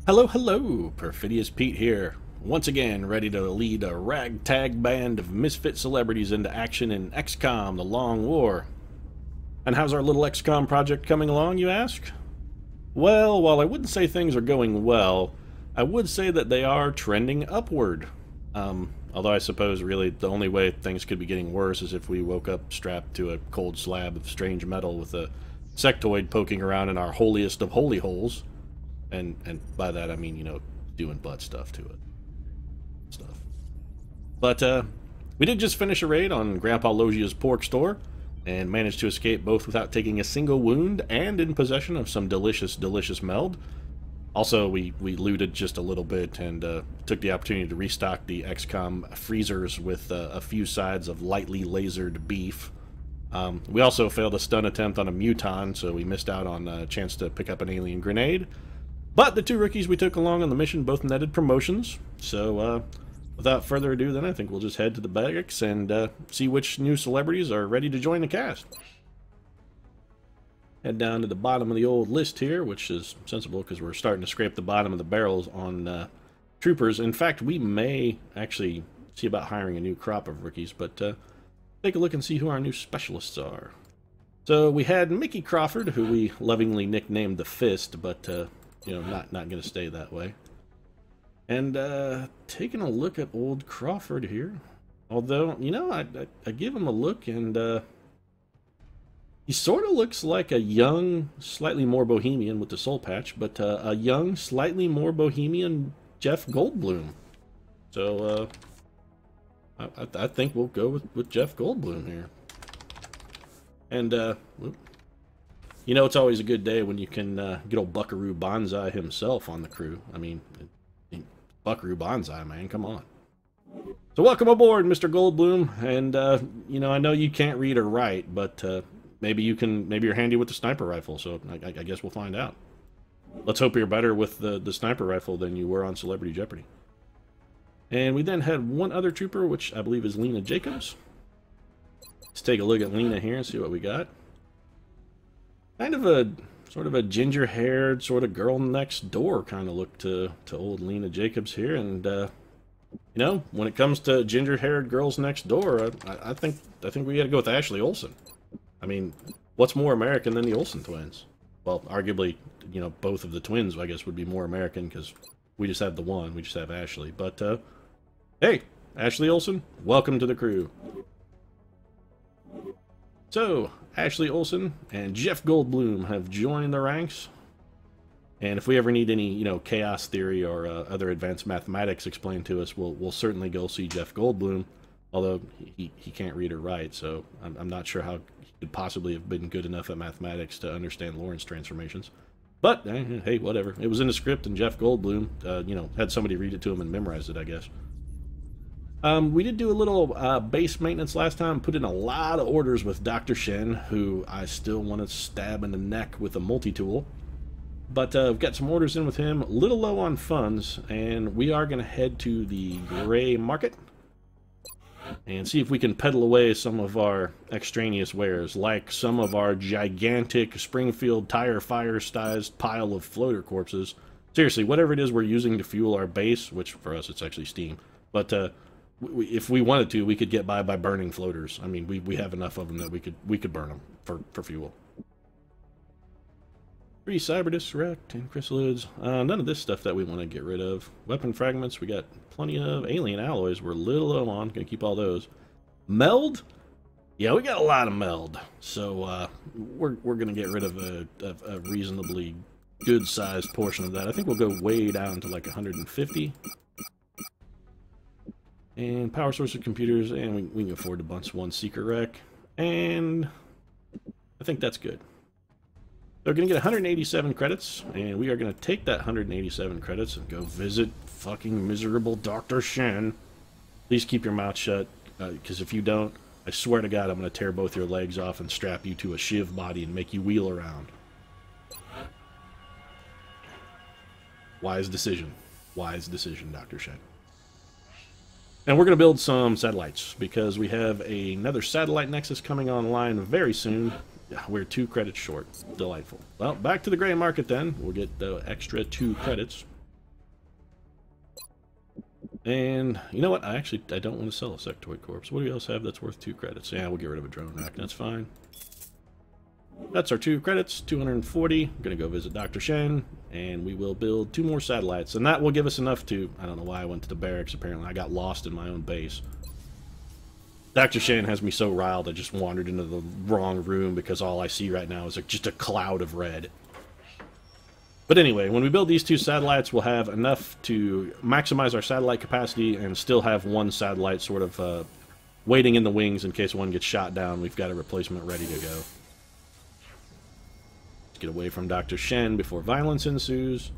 Hello, hello! Perfidious Pete here, once again ready to lead a ragtag band of misfit celebrities into action in XCOM, The Long War. And how's our little XCOM project coming along, you ask? Well, while I wouldn't say things are going well, I would say that they are trending upward. Although I suppose really the only way things could be getting worse is if we woke up strapped to a cold slab of strange metal with a sectoid poking around in our holiest of holy holes. And by that I mean, doing butt stuff to it. Stuff. But we did just finish a raid on Grandpa Logia's pork store, and managed to escape both without taking a single wound and in possession of some delicious, delicious meld. Also, we looted just a little bit and took the opportunity to restock the XCOM freezers with a few sides of lightly lasered beef. We also failed a stun attempt on a muton, so we missed out on a chance to pick up an alien grenade. But the two rookies we took along on the mission both netted promotions, so without further ado then I think we'll just head to the Barracks and see which new celebrities are ready to join the cast. Head down to the bottom of the old list here, which is sensible because we're starting to scrape the bottom of the barrels on troopers. In fact, we may actually see about hiring a new crop of rookies, but take a look and see who our new specialists are. So we had Mickey Crawford, who we lovingly nicknamed the Fist, but not going to stay that way. And taking a look at old Crawford here, although I give him a look and he sort of looks like a young, slightly more bohemian with the soul patch, but a young, slightly more bohemian Jeff Goldblum. So I think we'll go with Jeff Goldblum here. And it's always a good day when you can get old Buckaroo Banzai himself on the crew. I mean, Buckaroo Banzai, man, come on. So welcome aboard, Mr. Goldblum. And I know you can't read or write, but maybe you're handy with the sniper rifle. So I guess we'll find out. Let's hope you're better with the sniper rifle than you were on Celebrity Jeopardy. And we then had one other trooper, which I believe is Lena Jacobs. Let's take a look at Lena here and see what we got. Kind of a sort of a ginger-haired sort of girl next door kind of look to old Lena Jacobs here, and when it comes to ginger-haired girls next door, I think we got to go with Ashley Olsen. I mean, what's more American than the Olsen twins? Well, arguably, both of the twins I guess would be more American because we just have the one, we just have Ashley. But hey, Ashley Olsen, welcome to the crew. So, Ashley Olsen and Jeff Goldblum have joined the ranks. And if we ever need any, chaos theory or other advanced mathematics explained to us, we'll certainly go see Jeff Goldblum. Although he can't read or write, so I'm not sure how he could possibly have been good enough at mathematics to understand Lorentz transformations. But, hey, whatever. It was in the script, and Jeff Goldblum, had somebody read it to him and memorize it, I guess. We did do a little base maintenance last time, put in a lot of orders with Dr. Shen, who I still want to stab in the neck with a multi-tool. But we've got some orders in with him, a little low on funds, and we are going to head to the gray market and see if we can peddle away some of our extraneous wares, like some of our gigantic Springfield tire fire-sized pile of floater corpses. Seriously, whatever it is we're using to fuel our base, which for us it's actually steam, but if we wanted to, we could get by burning floaters. I mean, we have enough of them that we could burn them for fuel. 3 Cyberdiscs wrecked and chrysalids. None of this stuff that we want to get rid of. Weapon fragments, we got plenty of. Alien alloys, we're a little low on. Gonna keep all those. Meld? Yeah, we got a lot of meld. So we're gonna get rid of a reasonably good-sized portion of that. I think we'll go way down to like 150. And power source of computers, and we can afford to bunch one secret wreck. And I think that's good. So we're going to get 187 credits, and we are going to take that 187 credits and go visit fucking miserable Dr. Shen. Please keep your mouth shut, because if you don't, I swear to God I'm going to tear both your legs off and strap you to a shiv body and make you wheel around. Wise decision. Wise decision, Dr. Shen. And we're going to build some satellites, because we have another satellite nexus coming online very soon. Yeah, we're 2 credits short. Delightful. Well, back to the gray market then. We'll get the extra 2 credits. And you know what? I don't want to sell a sectoid corpse. What do we else have that's worth 2 credits? Yeah, we'll get rid of a drone rack. That's fine. That's our 2 credits, 240. I'm going to go visit Dr. Shen, and we will build 2 more satellites. And that will give us enough to... I don't know why I went to the barracks, apparently. I got lost in my own base. Dr. Shen has me so riled I just wandered into the wrong room because all I see right now is just a cloud of red. But anyway, when we build these 2 satellites, we'll have enough to maximize our satellite capacity and still have 1 satellite sort of waiting in the wings in case one gets shot down. We've got a replacement ready to go. Get away from Dr. Shen before violence ensues.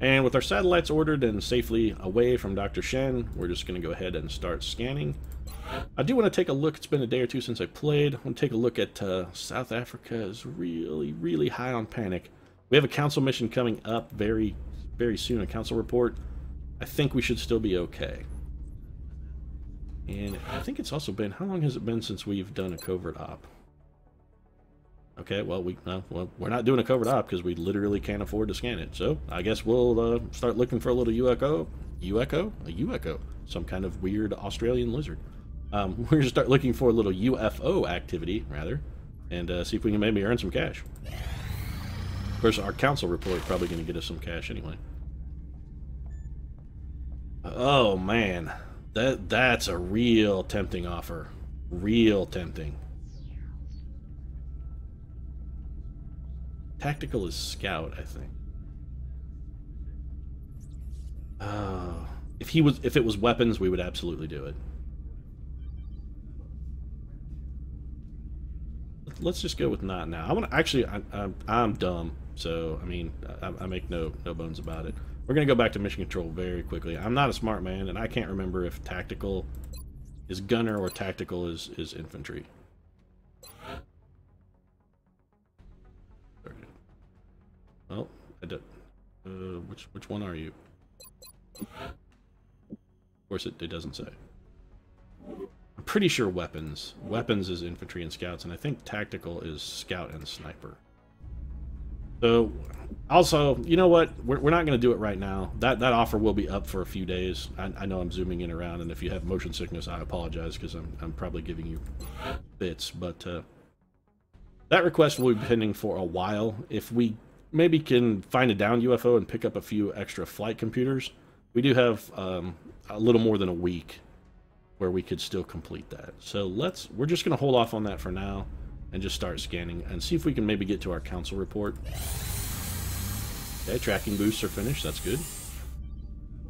And with our satellites ordered and safely away from Dr. Shen, we're just going to go ahead and start scanning. I do want to take a look. It's been a day or 2 since I played. I want to take a look at South Africa is really, really high on panic. We have a council mission coming up very, very soon, a council report. I think we should still be okay. And I think it's also been, how long has it been since we've done a covert op? Okay, well, we're not doing a covert op because we literally can't afford to scan it. So I guess we'll start looking for a little UFO, some kind of weird Australian lizard. We're gonna start looking for a little UFO activity, rather, and see if we can maybe earn some cash. Of course, our council report is probably going to get us some cash anyway. Oh man, that's a real tempting offer. Real tempting. Tactical is scout, I think. If it was weapons, we would absolutely do it. Let's just go with not now. I want to actually. I'm dumb, so I mean, I make no bones about it. We're gonna go back to mission control very quickly. I'm not a smart man, and I can't remember if tactical is gunner or tactical is infantry. Well, I don't. Which one are you? Of course, it doesn't say. I'm pretty sure weapons. Weapons is infantry and scouts, and I think tactical is scout and sniper. So, also, you know what? We're not going to do it right now. That offer will be up for a few days. I know I'm zooming in around, and if you have motion sickness, I apologize because I'm probably giving you bits. But that request will be pending for a while. If we maybe can find a downed UFO and pick up a few extra flight computers, we do have a little more than a week where we could still complete that. So we're just going to hold off on that for now and just start scanning and see if we can maybe get to our council report. Okay, tracking boosts are finished. That's good.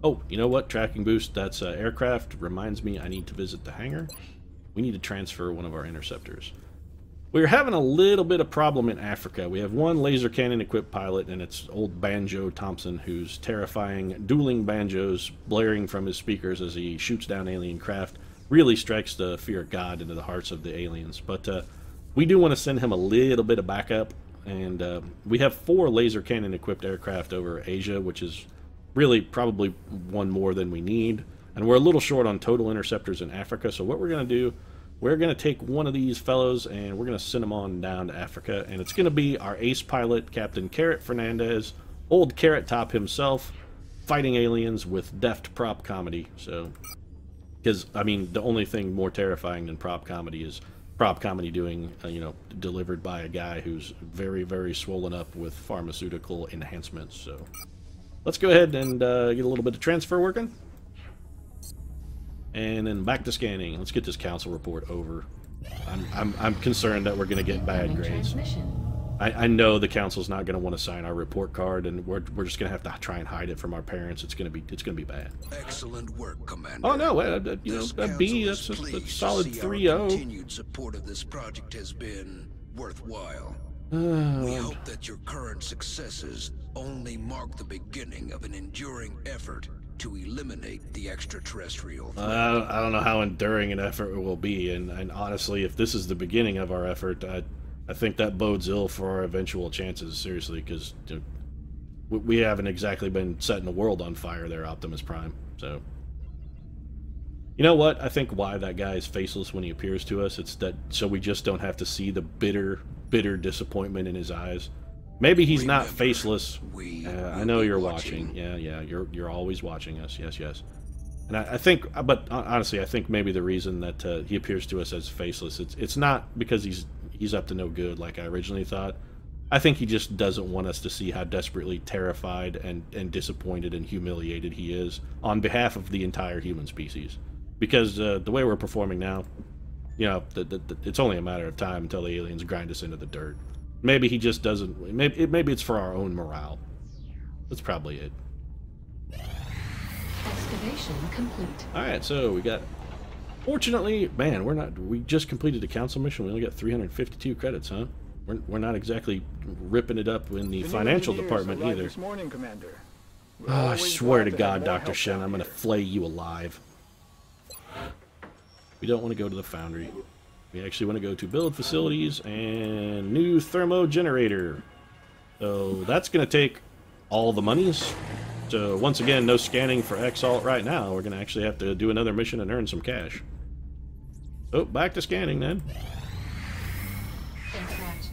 Oh, you know what? Tracking boost, that's aircraft. Reminds me I need to visit the hangar. We need to transfer one of our interceptors. We're having a little bit of problem in Africa. We have one laser cannon equipped pilot, and it's old Banjo Thompson, who's terrifying dueling banjos blaring from his speakers as he shoots down alien craft. Really strikes the fear of God into the hearts of the aliens. But we do want to send him a little bit of backup, and we have 4 laser cannon equipped aircraft over Asia, which is really probably one more than we need. And we're a little short on total interceptors in Africa, so what we're going to do, we're going to take one of these fellows and we're going to send them on down to Africa. And it's going to be our ace pilot, Captain Carrot Fernandez, old Carrot Top himself, fighting aliens with deft prop comedy. So, because, I mean, the only thing more terrifying than prop comedy is prop comedy doing, delivered by a guy who's very, very swollen up with pharmaceutical enhancements. So, let's go ahead and get a little bit of transfer working. And then back to scanning. Let's get this council report over. I'm concerned that we're going to get bad grades. I know the council's not going to want to sign our report card, and we're just going to have to try and hide it from our parents. It's going to be bad. Excellent work, Commander. Oh no, a B. That's a solid 3-0. Continued support of this project has been worthwhile. We hope that your current successes only mark the beginning of an enduring effort to eliminate the extraterrestrial threat. I don't know how enduring an effort it will be, and honestly, if this is the beginning of our effort, I think that bodes ill for our eventual chances, seriously, because we haven't exactly been setting the world on fire there, Optimus Prime. So, you know what? I think why that guy is faceless when he appears to us, it's that so we just don't have to see the bitter disappointment in his eyes. Maybe he's not faceless. I know you're watching. Yeah, you're always watching us. Yes. And I think, but honestly, I think maybe the reason that he appears to us as faceless, it's not because he's up to no good like I originally thought. I think he just doesn't want us to see how desperately terrified and disappointed and humiliated he is on behalf of the entire human species. Because the way we're performing now, you know, it's only a matter of time until the aliens grind us into the dirt. Maybe he just doesn't. Maybe it's for our own morale. That's probably it. Excavation complete. All right, so we got. Fortunately, man, we just completed a council mission. We only got 352 credits, huh? We're not exactly ripping it up in the financial department either. This morning, Commander. Oh, I swear to God, Dr. Shen, I'm gonna flay you alive. We don't want to go to the Foundry. We actually want to go to build facilities and new thermo generator. So that's gonna take all the monies. So once again, no scanning for Exalt right now. We're gonna actually have to do another mission and earn some cash. So back to scanning then.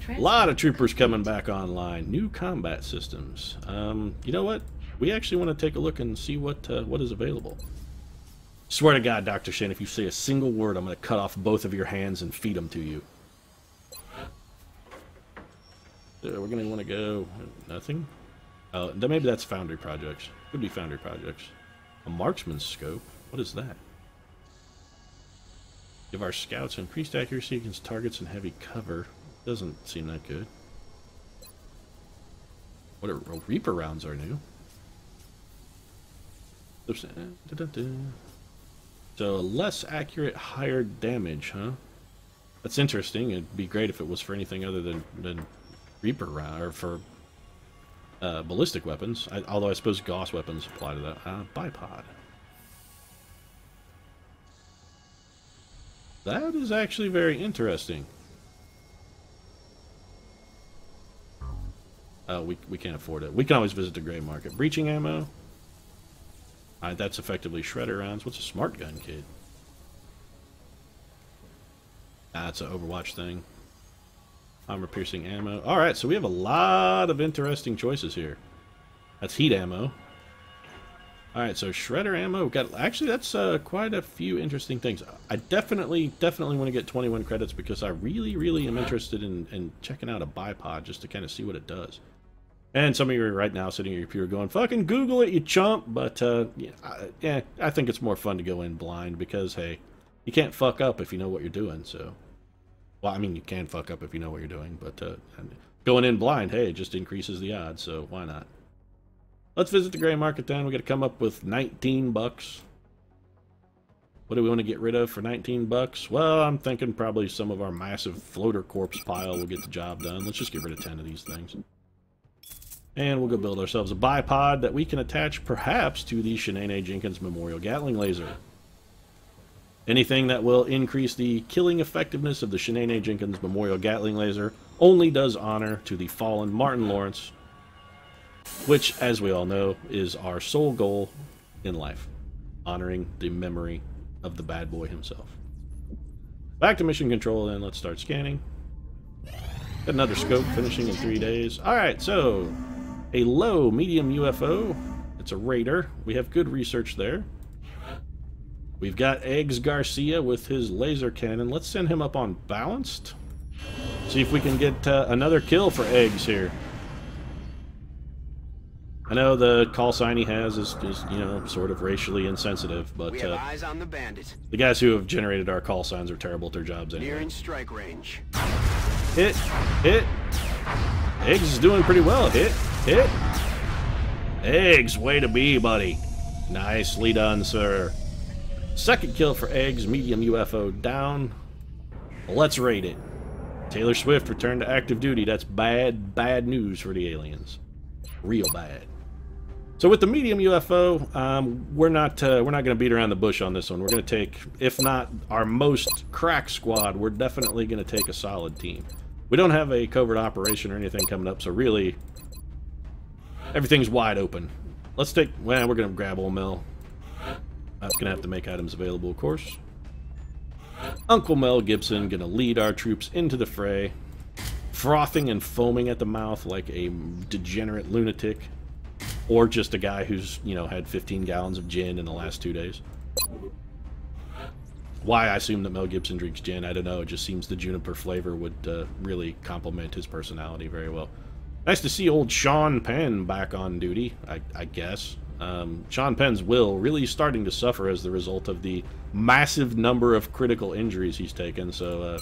A lot of troopers coming back online. New combat systems. You know what? We actually want to take a look and see what is available. Swear to God, Dr. Shen, if you say a single word, I'm going to cut off both of your hands and feed them to you. So we're going to want to go... Nothing? Maybe that's Foundry projects. Could be Foundry projects. A marksman's scope? What is that? Give our scouts increased accuracy against targets in heavy cover. Doesn't seem that good. What are Reaper rounds are new? Oops. So less accurate, higher damage, huh? That's interesting. It'd be great if it was for anything other than Reaper round or for ballistic weapons. Although I suppose Gauss weapons apply to that. Bipod. That is actually very interesting. We can't afford it. We can always visit the gray market. Breaching ammo. That's effectively shredder rounds. What's a smart gun kit? That's an Overwatch thing. Armor piercing ammo. Alright, so we have a lot of interesting choices here. That's heat ammo. Alright, so shredder ammo. We've got, actually, that's quite a few interesting things. I definitely want to get 21 credits because I really am interested in checking out a bipod just to kind of see what it does. And some of you are right now sitting at your computer going, fucking Google it, you chump. But, yeah, I think it's more fun to go in blind because, hey, you can't fuck up if you know what you're doing, so. Well, I mean, you can fuck up if you know what you're doing, but going in blind, hey, it just increases the odds, so why not? Let's visit the gray market then. We got to come up with 19 bucks. What do we want to get rid of for 19 bucks? Well, I'm thinking probably some of our massive floater corpse pile will get the job done. Let's just get rid of 10 of these things. And we'll go build ourselves a bipod that we can attach perhaps to the Shanae Jenkins Memorial Gatling Laser. Anything that will increase the killing effectiveness of the Shanae Jenkins Memorial Gatling Laser only does honor to the fallen Martin Lawrence, which, as we all know, is our sole goal in life. Honoring the memory of the bad boy himself. Back to mission control then. Let's start scanning. Got another scope finishing in 3 days. Alright, so a low medium UFO. It's a Raider. We have good research there. We've got Eggs Garcia with his laser cannon. Let's send him up on balanced. See if we can get another kill for Eggs here. I know the call sign he has is you know, sort of racially insensitive, but we have eyes on the bandit. The guys who have generated our call signs are terrible at their jobs anyway. Nearing strike range. Hit. Eggs is doing pretty well. Hit. Eggs, way to be, buddy. Nicely done, sir. Second kill for Eggs, medium UFO down. Let's rate it. Taylor Swift returned to active duty. That's bad news for the aliens. Real bad. So with the medium UFO, we're not going to beat around the bush on this one. We're going to take, if not our most crack squad, we're definitely going to take a solid team. We don't have a covert operation or anything coming up, so really, everything's wide open. Let's take, well, we're going to grab Old Mel. That's going to have to make items available, of course. Uncle Mel Gibson going to lead our troops into the fray, frothing and foaming at the mouth like a degenerate lunatic, or just a guy who's, you know, had 15 gallons of gin in the last 2 days. Why I assume that Mel Gibson drinks gin, I don't know. It just seems the juniper flavor would really complement his personality very well. Nice to see old Sean Penn back on duty, I guess. Sean Penn's will really starting to suffer as the result of the massive number of critical injuries he's taken, so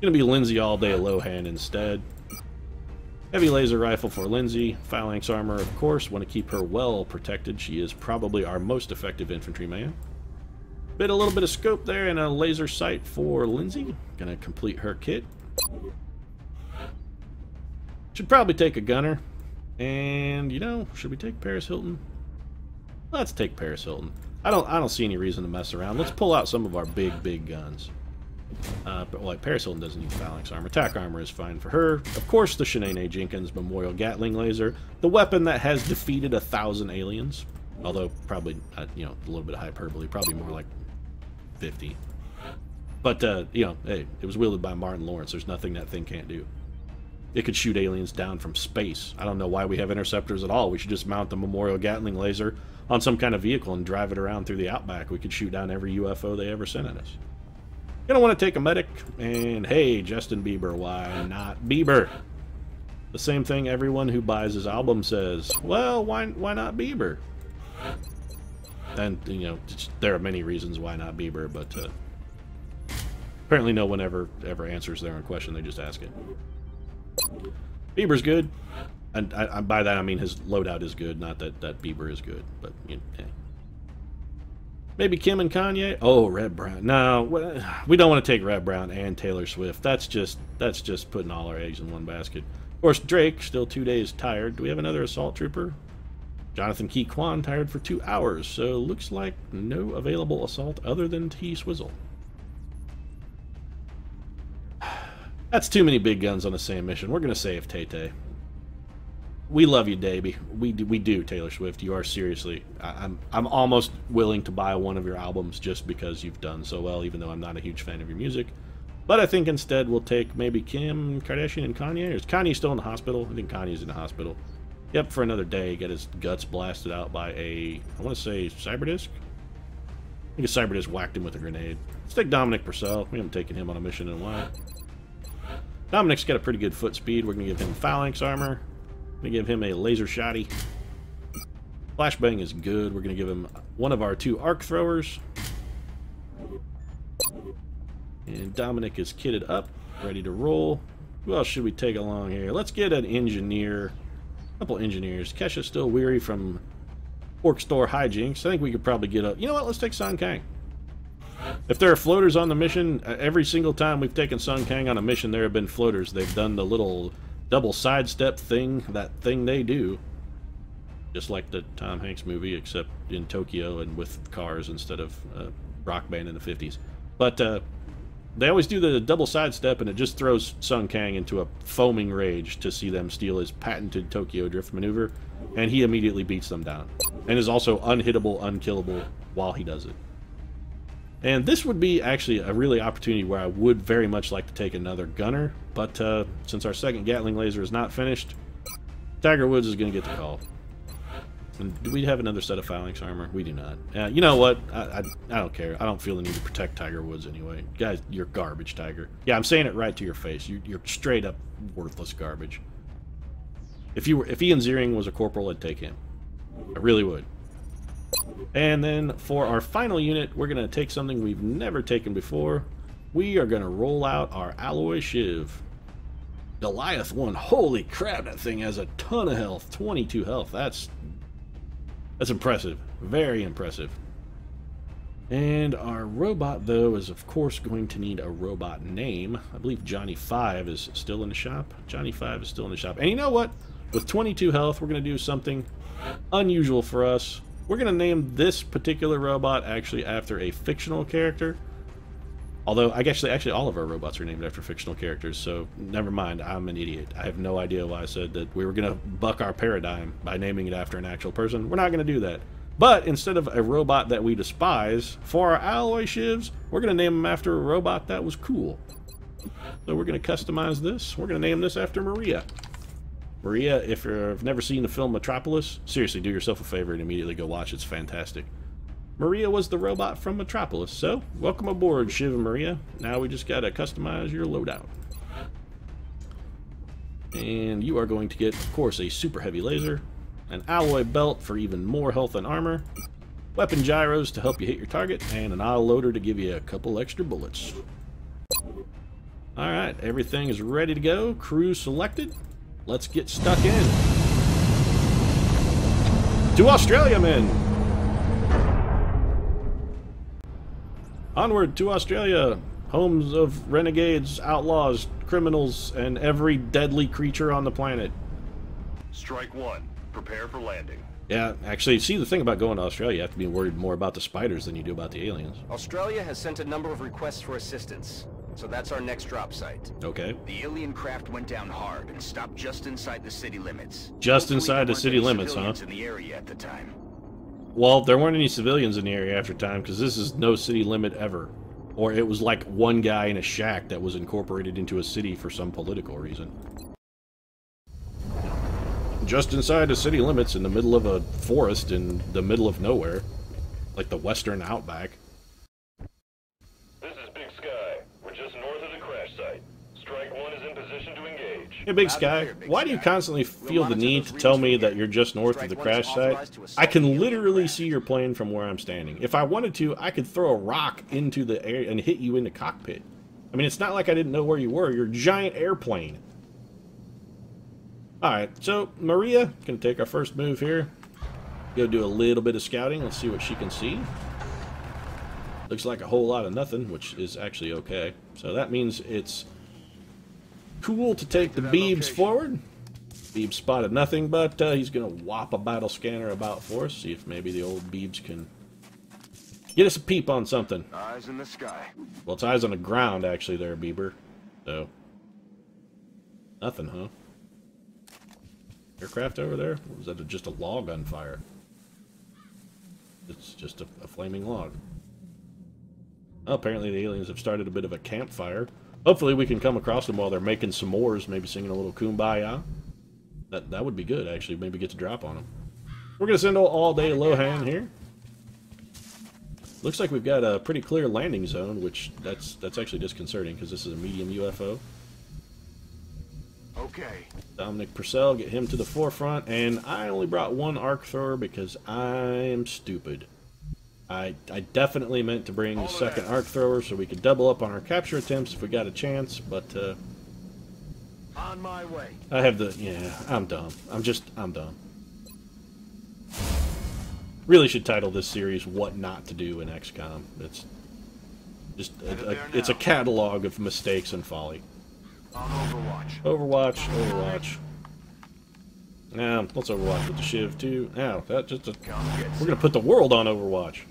gonna be Lindsay all day Lohan instead. Heavy laser rifle for Lindsay. Phalanx armor, of course. Want to keep her well protected. She is probably our most effective infantryman. A little bit of scope there and a laser sight for Lindsay. Gonna complete her kit. Should probably take a gunner. And, you know, should we take Paris Hilton? Let's take Paris Hilton. I don't see any reason to mess around. Let's pull out some of our big guns. But like Paris Hilton doesn't need phalanx armor. Attack armor is fine for her. Of course, the Shanae Jenkins Memorial Gatling Laser, the weapon that has defeated 1,000 aliens. Although probably, you know, a little bit of hyperbole. Probably more like 50. But you know, hey, it was wielded by Martin Lawrence. There's nothing that thing can't do. It could shoot aliens down from space. I don't know why we have interceptors at all. We should just mount the Memorial Gatling Laser on some kind of vehicle and drive it around through the outback. We could shoot down every UFO they ever sent at us. Gonna want to take a medic, and hey, Justin Bieber, why not Bieber? The same thing everyone who buys his album says. Well, why not Bieber? And, you know, there are many reasons why not Bieber, but apparently no one ever answers their own question. They just ask it. Bieber's good, and by that I mean his loadout is good, not that Bieber is good, but you know, hey. Maybe Kim and Kanye. Oh, Red Brown. No, we don't want to take Red Brown and Taylor Swift. That's just putting all our eggs in one basket. Of course, Drake still 2 days tired. Do we have another assault trooper? Jonathan Key Kwan tired for 2 hours, so looks like no available assault other than T Swizzle. That's too many big guns on the same mission. We're gonna save Tay-Tay. We love you, Davey. We do, Taylor Swift. You are seriously. I'm almost willing to buy one of your albums just because you've done so well, even though I'm not a huge fan of your music. But I think instead we'll take maybe Kim Kardashian and Kanye. Or is Kanye still in the hospital? I think Kanye's in the hospital. Yep, for another day. Get his guts blasted out by a, I want to say, Cyberdisk? I think a Cyberdisk whacked him with a grenade. Let's take Dominic Purcell. We haven't taken him on a mission in a while. Dominic's got a pretty good foot speed. We're going to give him phalanx armor. We're going to give him a laser shotty. Flashbang is good. We're going to give him one of our 2 arc throwers. And Dominic is kitted up, ready to roll. Who else should we take along here? Let's get an engineer. A couple engineers. Kesha's still weary from pork store hijinks. I think we could probably get up. You know what? Let's take Sun Kang. If there are floaters on the mission, every single time we've taken Sun Kang on a mission, there have been floaters. They've done the little double sidestep thing, that thing they do. Just like the Tom Hanks movie, except in Tokyo and with cars instead of Rock Band in the 50s. But they always do the double sidestep, and it just throws Sun Kang into a foaming rage to see them steal his patented Tokyo drift maneuver, and he immediately beats them down. And is also unhittable, unkillable while he does it. And this would be actually a really opportunity where I would very much like to take another gunner, but since our second Gatling laser is not finished, Tiger Woods is going to get the call. And do we have another set of phalanx armor? We do not. You know what? I don't care. I don't feel the need to protect Tiger Woods anyway. Guys, you're garbage, Tiger. Yeah, I'm saying it right to your face. You're straight up worthless garbage. If Ian Ziering was a corporal, I'd take him. I really would. And then for our final unit, we're going to take something we've never taken before. We are going to roll out our alloy shiv. Goliath 1. Holy crap, that thing has a ton of health. 22 health. That's impressive. Very impressive. And our robot, though, is of course going to need a robot name. I believe Johnny 5 is still in the shop. Johnny 5 is still in the shop. And you know what? With 22 health, we're going to do something unusual for us. We're going to name this particular robot actually after a fictional character. Although, actually all of our robots are named after fictional characters, so never mind, I'm an idiot. I have no idea why I said that we were going to buck our paradigm by naming it after an actual person. We're not going to do that. But instead of a robot that we despise, for our alloy shivs, we're going to name them after a robot that was cool. So we're going to customize this. We're going to name this after Maria. Maria, if you've never seen the film Metropolis, seriously, do yourself a favor and immediately go watch it. It's fantastic. Maria was the robot from Metropolis. So, welcome aboard, Shiv and Maria. Now we just gotta customize your loadout. And you are going to get, of course, a super heavy laser, an alloy belt for even more health and armor, weapon gyros to help you hit your target, and an auto loader to give you a couple extra bullets. Alright, everything is ready to go. Crew selected. Let's get stuck in. To Australia, men! Onward to Australia, homes of renegades, outlaws, criminals, and every deadly creature on the planet. Strike one. Prepare for landing. Yeah, actually, see, the thing about going to Australia, you have to be worried more about the spiders than you do about the aliens. Australia has sent a number of requests for assistance, so that's our next drop site. Okay. The alien craft went down hard and stopped just inside the city limits. Just Hopefully inside the city limits, huh? in the area at the time. Well, there weren't any civilians in the area after time, because this is no city limit ever. Or it was like one guy in a shack that was incorporated into a city for some political reason. Just inside the city limits in the middle of a forest in the middle of nowhere. Like the western outback. This is Big Sky. We're just north of the crash site. Strike one is in position to engage. Hey, Big Sky, why do you constantly feel the need to tell me that you're just north of the crash site? I can literally see your plane from where I'm standing. If I wanted to, I could throw a rock into the air and hit you in the cockpit. I mean, it's not like I didn't know where you were. You're a giant airplane. Alright, so Maria can take our first move here. Go do a little bit of scouting. Let's see what she can see. Looks like a whole lot of nothing, which is actually okay. So that means it's cool to take the Beebs forward. Beebs spotted nothing, but he's going to whop a battle scanner about for us. See if maybe the old Beebs can get us a peep on something. Eyes in the sky. Well, it's eyes on the ground, actually, there, Bieber. So, nothing, huh? Aircraft over there? Or was that just a log on fire? It's just a flaming log. Well, apparently the aliens have started a bit of a campfire. Hopefully we can come across them while they're making s'mores, maybe singing a little kumbaya. That would be good, actually. Maybe get to drop on them. We're going to send all day Lohan here. Looks like we've got a pretty clear landing zone, which that's actually disconcerting because this is a medium UFO. Okay. Dominic Purcell, get him to the forefront, and I only brought one arc thrower because I'm stupid. I definitely meant to bring the second arc thrower so we could double up on our capture attempts if we got a chance, but On my way. I have the, yeah, I'm dumb. I'm dumb. Really should title this series What Not to Do in XCOM. It's just, it's a catalog of mistakes and folly. On Overwatch. Overwatch. Now, let's Overwatch with the Shiv too. Now, we're gonna put the world on Overwatch.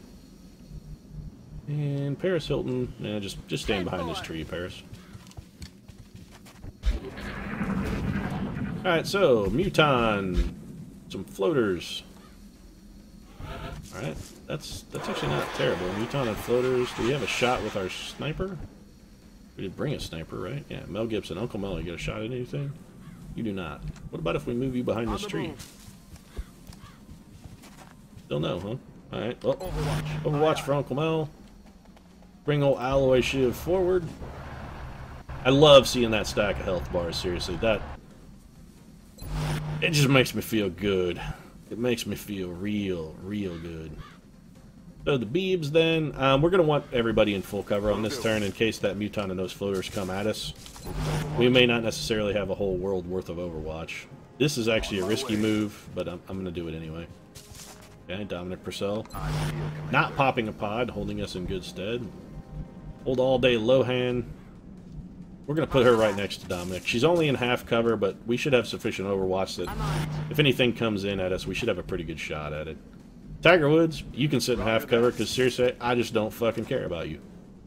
And Paris Hilton, just stand behind this tree, Paris. Alright, so, Muton. Some floaters. Alright, that's actually not terrible. Muton and floaters. Do we have a shot with our sniper? We did bring a sniper, right? Yeah, Mel Gibson. Uncle Mel, you got a shot at anything? You do not. What about if we move you behind this tree? Still no, huh? Alright, well, Overwatch for Uncle Mel. Bring old Alloy Shiv forward. I love seeing that stack of health bars, seriously. It just makes me feel good. It makes me feel real good. So the Beebs then, we're going to want everybody in full cover on this turn in case that Muton and those floaters come at us. We may not necessarily have a whole world worth of Overwatch. This is actually a risky move, but I'm going to do it anyway. Okay, Dominic Purcell. Not popping a pod, holding us in good stead. Hold all day Lohan. We're going to put her right next to Dominic. She's only in half cover, but we should have sufficient Overwatch that if anything comes in at us, we should have a pretty good shot at it. Tiger Woods, you can sit in half cover, because seriously, I just don't fucking care about you.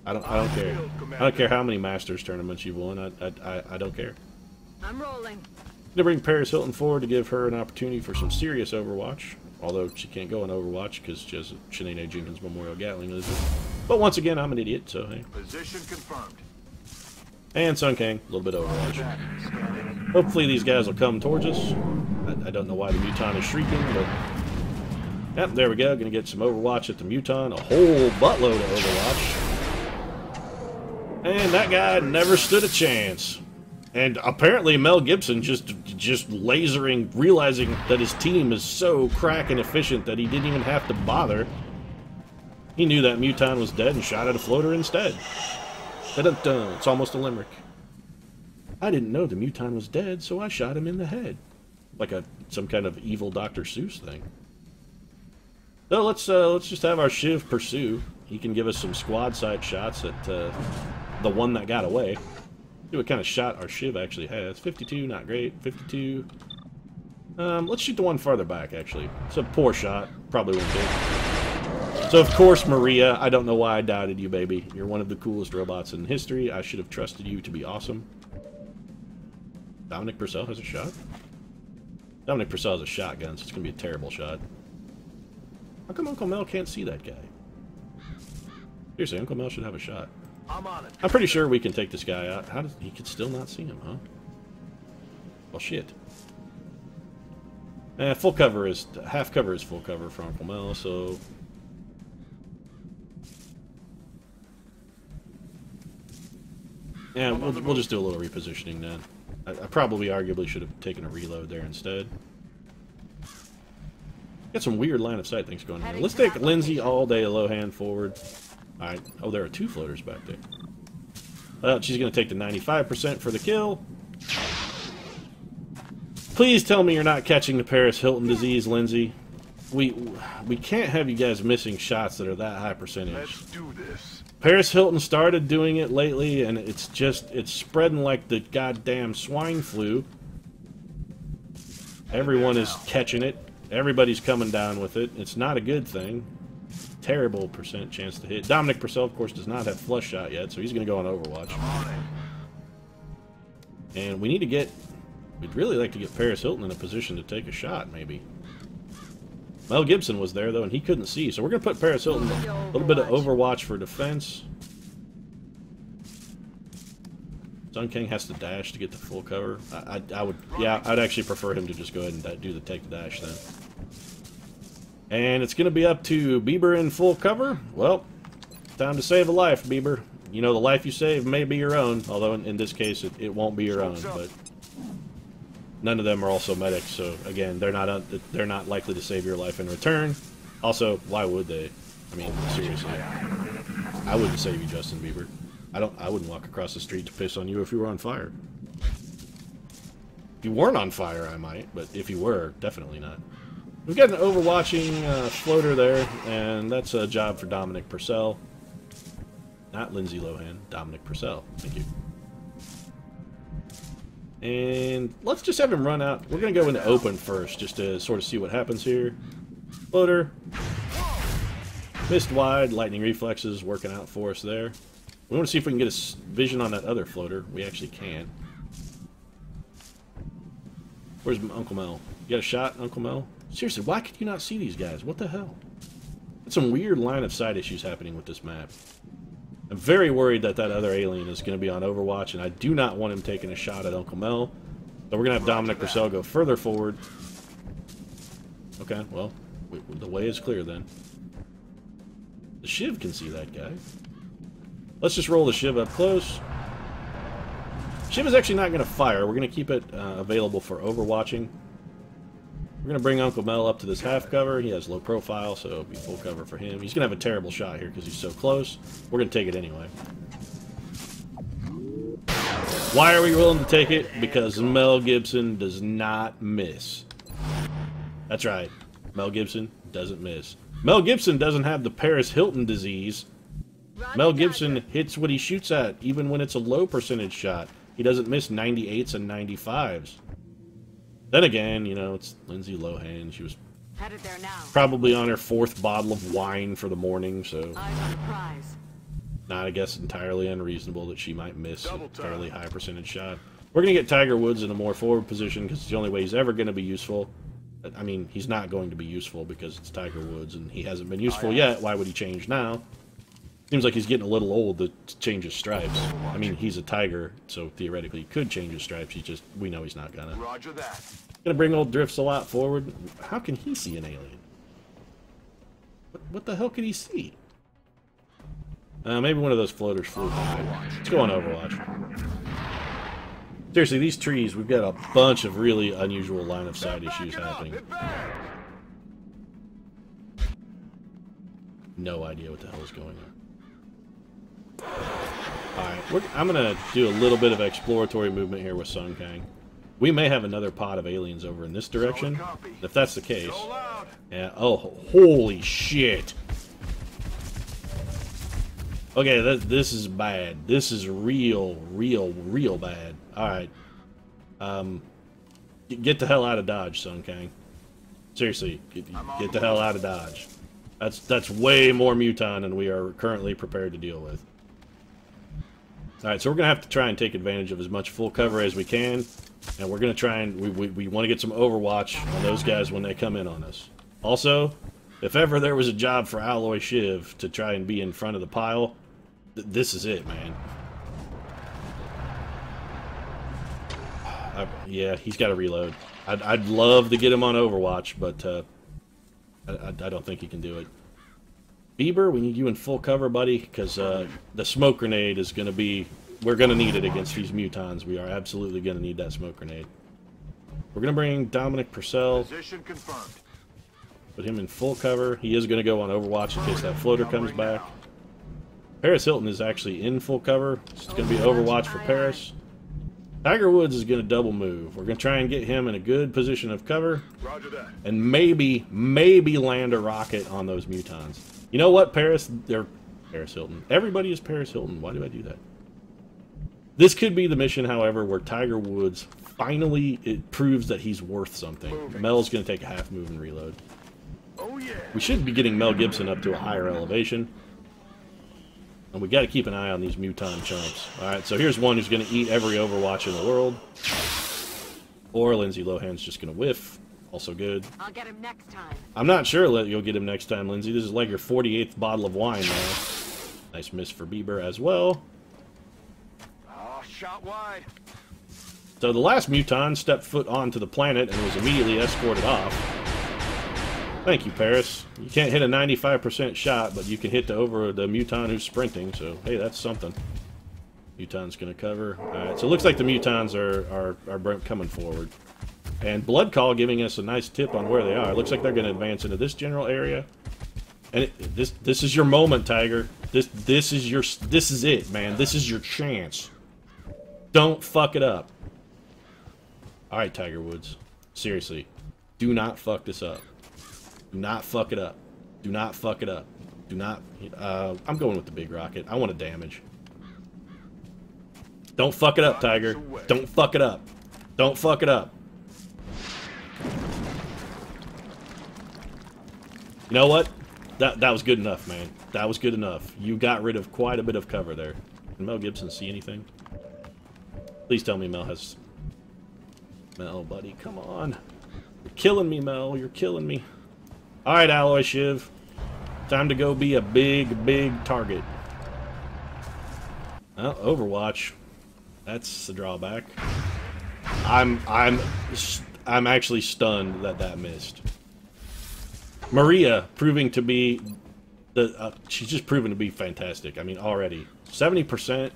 I don't care. I don't care how many Masters tournaments you've won. I don't care. I'm rolling. I'm gonna bring Paris Hilton forward to give her an opportunity for some serious Overwatch. Although she can't go on Overwatch because she has a Shanae Jenkins Memorial Gatling laser. But once again, I'm an idiot, so hey. Position confirmed. And Sun King, a little bit of Overwatch. Hopefully these guys will come towards us. I don't know why the Muton is shrieking, but Yep, there we go. Gonna get some Overwatch at the Muton. A whole buttload of Overwatch. And that guy never stood a chance. And apparently Mel Gibson just lasering, realizing that his team is so crack and efficient that he didn't even have to bother. He knew that Muton was dead and shot at a floater instead. Da-da-da. It's almost a limerick. I didn't know the Muton was dead, so I shot him in the head. Like some kind of evil Dr. Seuss thing. So let's just have our Shiv pursue. He can give us some squad side shots at the one that got away. See what kind of shot our Shiv actually has. 52, not great. 52. Let's shoot the one farther back, actually. It's a poor shot. Probably won't hit. So, of course, Maria, I don't know why I doubted you, baby. You're one of the coolest robots in history. I should have trusted you to be awesome. Dominic Purcell has a shot? Dominic Purcell has a shotgun, so it's going to be a terrible shot. How come Uncle Mel can't see that guy? Seriously, Uncle Mel should have a shot. I'm pretty sure we can take this guy out. How does he could still not see him, huh? Well, shit. Full cover is half cover is full cover for Uncle Mel, so yeah, we'll just do a little repositioning then. I probably arguably should have taken a reload there instead. Got some weird line of sight things going on here. Let's take Lindsay all day, low hand forward. Alright. Oh, there are two floaters back there. Well, she's going to take the 95% for the kill. Please tell me you're not catching the Paris Hilton disease, Lindsay. We can't have you guys missing shots that are that high percentage. Let's do this. Paris Hilton started doing it lately, and it's spreading like the goddamn swine flu. Everyone is catching it. Everybody's coming down with it. It's not a good thing. Terrible percent chance to hit. Dominic Purcell, of course, does not have flush shot yet, so he's going to go on Overwatch. And we need to get... We'd really like to get Paris Hilton in a position to take a shot, maybe. Mel Gibson was there, though, and he couldn't see, so we're going to put Paris Hilton a little bit of Overwatch for defense. Sun King has to dash to get the full cover. I'd actually prefer him to just go ahead and take the dash then. And it's going to be up to Bieber in full cover. Well, time to save a life, Bieber. You know, the life you save may be your own, although in this case it won't be your own. But none of them are also medics, so again, they're not likely to save your life in return. Also, why would they? I mean, seriously, I wouldn't save you, Justin Bieber. I wouldn't walk across the street to piss on you if you were on fire. If you weren't on fire, I might, but if you were, definitely not. We've got an overwatching floater there, and that's a job for Dominic Purcell. Not Lindsay Lohan, Dominic Purcell. Thank you. And let's just have him run out. We're going to go into open first, just to sort of see what happens here. Floater. Missed wide, lightning reflexes working out for us there. We want to see if we can get a vision on that other floater. We actually can. Where's Uncle Mel? You got a shot, Uncle Mel? Seriously, why could you not see these guys? What the hell? There's some weird line of sight issues happening with this map. I'm very worried that other alien is going to be on Overwatch, and I do not want him taking a shot at Uncle Mel. So we're going to have Dominic Purcell go further forward. Okay, well, the way is clear then. The Shiv can see that guy. Let's just roll the Shiv up close. Shiv is actually not going to fire. We're going to keep it available for overwatching. We're going to bring Uncle Mel up to this half cover. He has low profile, so it'll be full cover for him. He's going to have a terrible shot here because he's so close. We're going to take it anyway. Why are we willing to take it? Because Mel Gibson does not miss. That's right. Mel Gibson doesn't miss. Mel Gibson doesn't have the Paris Hilton disease. Mel Gibson hits what he shoots at, even when it's a low percentage shot. He doesn't miss 98s and 95s. Then again, you know, it's Lindsay Lohan. She was probably on her 4th bottle of wine for the morning, so not, I guess, entirely unreasonable that she might miss a fairly high percentage shot. We're going to get Tiger Woods in a more forward position because it's the only way he's ever going to be useful. I mean, he's not going to be useful because it's Tiger Woods, and he hasn't been useful yet. Why would he change now? Seems like he's getting a little old to change his stripes. I mean, he's a tiger, so theoretically he could change his stripes. We know he's not gonna. Roger that. Gonna bring old Drifts a lot forward. How can he see an alien? What the hell could he see? Maybe one of those floaters flew by. Let's go on Overwatch. Seriously, these trees, we've got a bunch of really unusual line of sight issues happening. No idea what the hell is going on. Alright, I'm going to do a little bit of exploratory movement here with Sun Kang. We may have another pod of aliens over in this direction. If that's the case... Yeah, oh, holy shit! Okay, this is bad. This is real bad. Alright. Get the hell out of Dodge, Sun Kang. Seriously, get the hell out of Dodge. That's way more muton than we are currently prepared to deal with. Alright, so we're going to have to try and take advantage of as much full cover as we can. And we're going to try and... We want to get some Overwatch on those guys when they come in on us. Also, if ever there was a job for Alloy Shiv to try and be in front of the pile, this is it, man. Yeah, he's got to reload. I'd love to get him on Overwatch, but I don't think he can do it. Bieber, we need you in full cover, buddy, because the smoke grenade is going to be... We're going to need it against these mutons. We are absolutely going to need that smoke grenade. We're going to bring Dominic Purcell. Position confirmed. Put him in full cover. He is going to go on Overwatch in case that floater comes back. Paris Hilton is actually in full cover. It's going to be Overwatch for Paris. Tiger Woods is going to double move. We're going to try and get him in a good position of cover. Roger that. And maybe land a rocket on those mutons. You know what, Paris Hilton. Everybody is Paris Hilton. Why do I do that? This could be the mission, however, where Tiger Woods finally proves that he's worth something. Mel's going to take a half move and reload. Oh yeah. We should be getting Mel Gibson up to a higher elevation. And we got to keep an eye on these muton chumps. Alright, so here's one who's going to eat every Overwatch in the world. Or Lindsay Lohan's just going to whiff. Also good. I'll get him next time. I'm not sure you'll get him next time, Lindsay. This is like your 48th bottle of wine now. Nice miss for Bieber as well. Oh, shot wide. So the last muton stepped foot onto the planet and was immediately escorted off. Thank you, Paris. You can't hit a 95% shot, but you can hit the muton who's sprinting, so hey, that's something. Muton's gonna cover. Alright, so it looks like the mutons are coming forward. And Blood Call giving us a nice tip on where they are. It looks like they're gonna advance into this general area. And this is your moment, Tiger. This is it, man. This is your chance. Don't fuck it up. Alright, Tiger Woods. Seriously. Do not fuck this up. Do not fuck it up. Do not fuck it up. Do not... I'm going with the big rocket. I want to damage. Don't fuck it up, Tiger. Don't fuck it up. Don't fuck it up. You know what? That was good enough, man. That was good enough. You got rid of quite a bit of cover there. Can Mel Gibson see anything? Please tell me Mel has... Mel, buddy, come on. You're killing me, Mel. You're killing me. Alright, Alloy Shiv. Time to go be a big target. Well, Overwatch. That's the drawback. I'm actually stunned that missed. Maria proving to be she's just proven to be fantastic. I mean, already 70%,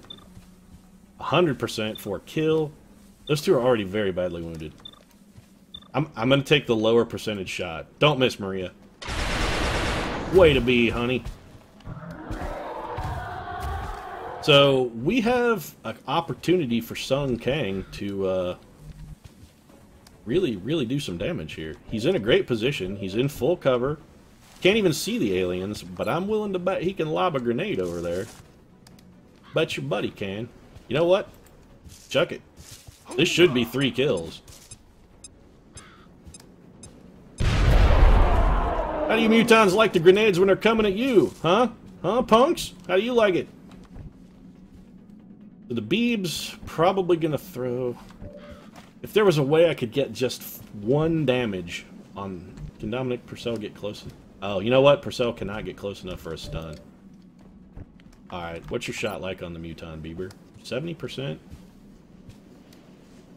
100% for a kill. Those two are already very badly wounded. I'm going to take the lower percentage shot. Don't miss, Maria. Way to be, honey. So, we have an opportunity for Sun Kang to really do some damage here. He's in a great position. He's in full cover. Can't even see the aliens, but I'm willing to bet he can lob a grenade over there. Bet your buddy can. You know what? Chuck it. This should be 3 kills. How do you mutons like the grenades when they're coming at you? Huh? Huh, punks? How do you like it? So the Beebs probably gonna throw... If there was a way I could get just 1 damage on... Can Dominic Purcell get close? Oh, you know what? Purcell cannot get close enough for a stun. Alright, what's your shot like on the muton, Bieber? 70%?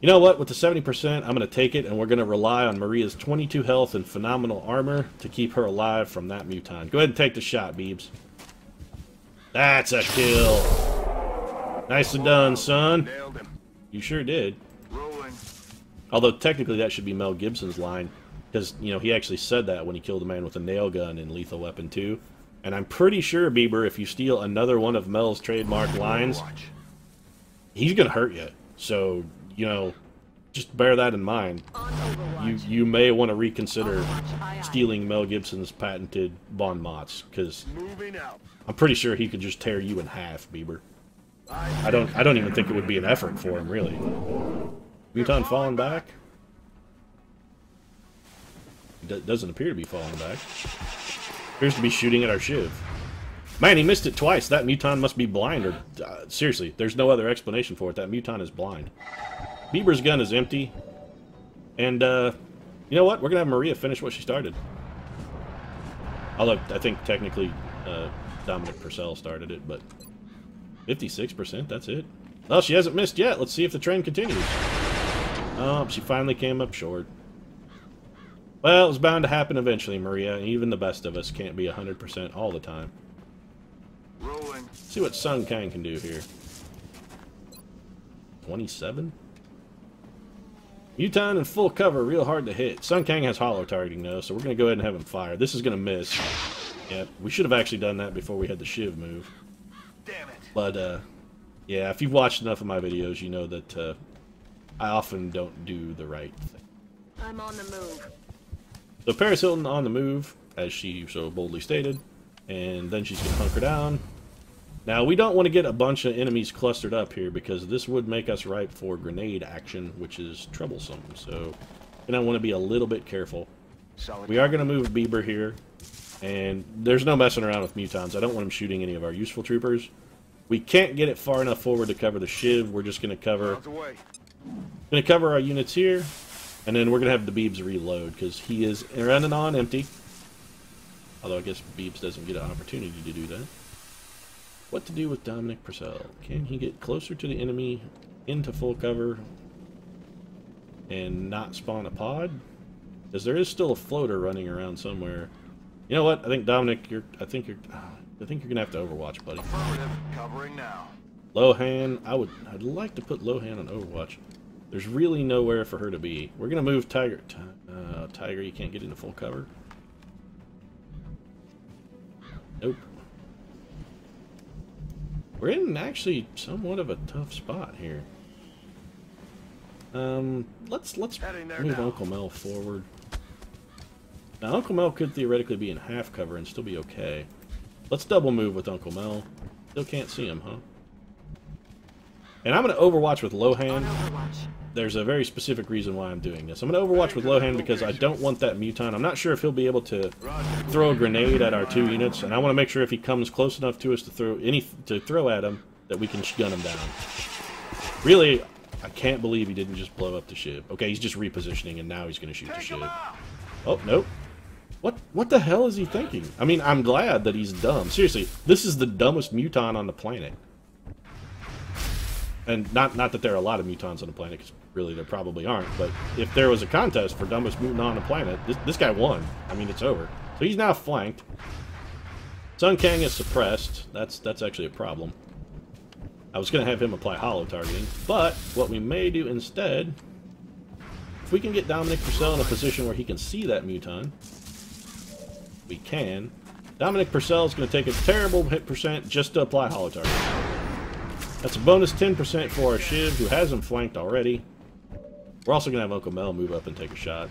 You know what? With the 70%, I'm going to take it, and we're going to rely on Maria's 22 health and phenomenal armor to keep her alive from that muton. Go ahead and take the shot, Beebs. That's a kill. Nicely done, son. Nailed him. You sure did. Rolling. Although, technically, that should be Mel Gibson's line. Because, you know, he actually said that when he killed a man with a nail gun in Lethal Weapon 2. And I'm pretty sure, Bieber, if you steal another one of Mel's trademark lines, he's going to hurt you. So, you know, just bear that in mind. You may want to reconsider stealing Mel Gibson's patented bon mots, because I'm pretty sure he could just tear you in half, Bieber. I don't even think it would be an effort for him, really. Muton falling back? Doesn't appear to be falling back. Appears to be shooting at our shiv. Man, he missed it twice. That muton must be blind, or seriously, there's no other explanation for it. That muton is blind. Bieber's gun is empty. And, you know what? We're going to have Maria finish what she started. Although, I think, technically, Dominic Purcell started it, but 56%, that's it. Well, she hasn't missed yet. Let's see if the trend continues. Oh, she finally came up short. Well, it was bound to happen eventually, Maria. Even the best of us can't be 100% all the time. Rolling. Let's see what Sun Kang can do here. 27? Muton in full cover, real hard to hit. Sun Kang has hollow targeting, though, so we're going to go ahead and have him fire. This is going to miss. Yeah, we should have actually done that before we had the shiv move. Damn it. But, yeah, if you've watched enough of my videos, you know that I often don't do the right thing. I'm on the move. So Paris Hilton on the move, as she so boldly stated, and then she's going to hunker down. Now, we don't want to get a bunch of enemies clustered up here, because this would make us ripe for grenade action, which is troublesome. So, you're going to want to be a little bit careful. We are going to move Bieber here, and there's no messing around with mutons. I don't want him shooting any of our useful troopers. We can't get it far enough forward to cover the shiv. We're just going to cover our units here. And then we're going to have the Beebs reload, because he is running on empty. Although I guess Beebs doesn't get an opportunity to do that. What to do with Dominic Purcell? Can he get closer to the enemy, into full cover, and not spawn a pod? Because there is still a floater running around somewhere. You know what? I think Dominic, I think you're going to have to overwatch, buddy. Covering now. Lohan, I'd like to put Lohan on Overwatch. There's really nowhere for her to be. We're going to move Tiger. Tiger, you can't get into full cover. Nope. We're in actually somewhat of a tough spot here. Let's move Uncle Mel forward. Now, Uncle Mel could theoretically be in half cover and still be okay. Let's double move with Uncle Mel. Still can't see him, huh? And I'm going to Overwatch with Lohan. There's a very specific reason why I'm doing this. I'm going to Overwatch with Lohan because I don't want that muton. I'm not sure if he'll be able to throw a grenade at our 2 units, and I want to make sure if he comes close enough to us to throw at him that we can gun him down. Really, I can't believe he didn't just blow up the shiv. Okay, he's just repositioning, and now he's going to shoot the shiv. Oh, nope. What the hell is he thinking? I mean, I'm glad that he's dumb. Seriously, this is the dumbest muton on the planet. And not that there are a lot of mutons on the planet, because really there probably aren't, but if there was a contest for dumbest mutant on the planet, this guy won. I mean, it's over. So he's now flanked. Sun Kang is suppressed. That's actually a problem. I was going to have him apply hollow targeting, but what we may do instead, if we can get Dominic Purcell in a position where he can see that muton, we can. Dominic Purcell is going to take a terrible hit percent just to apply hollow targeting. That's a bonus 10% for our shiv, who has him flanked already. We're also going to have Uncle Mel move up and take a shot.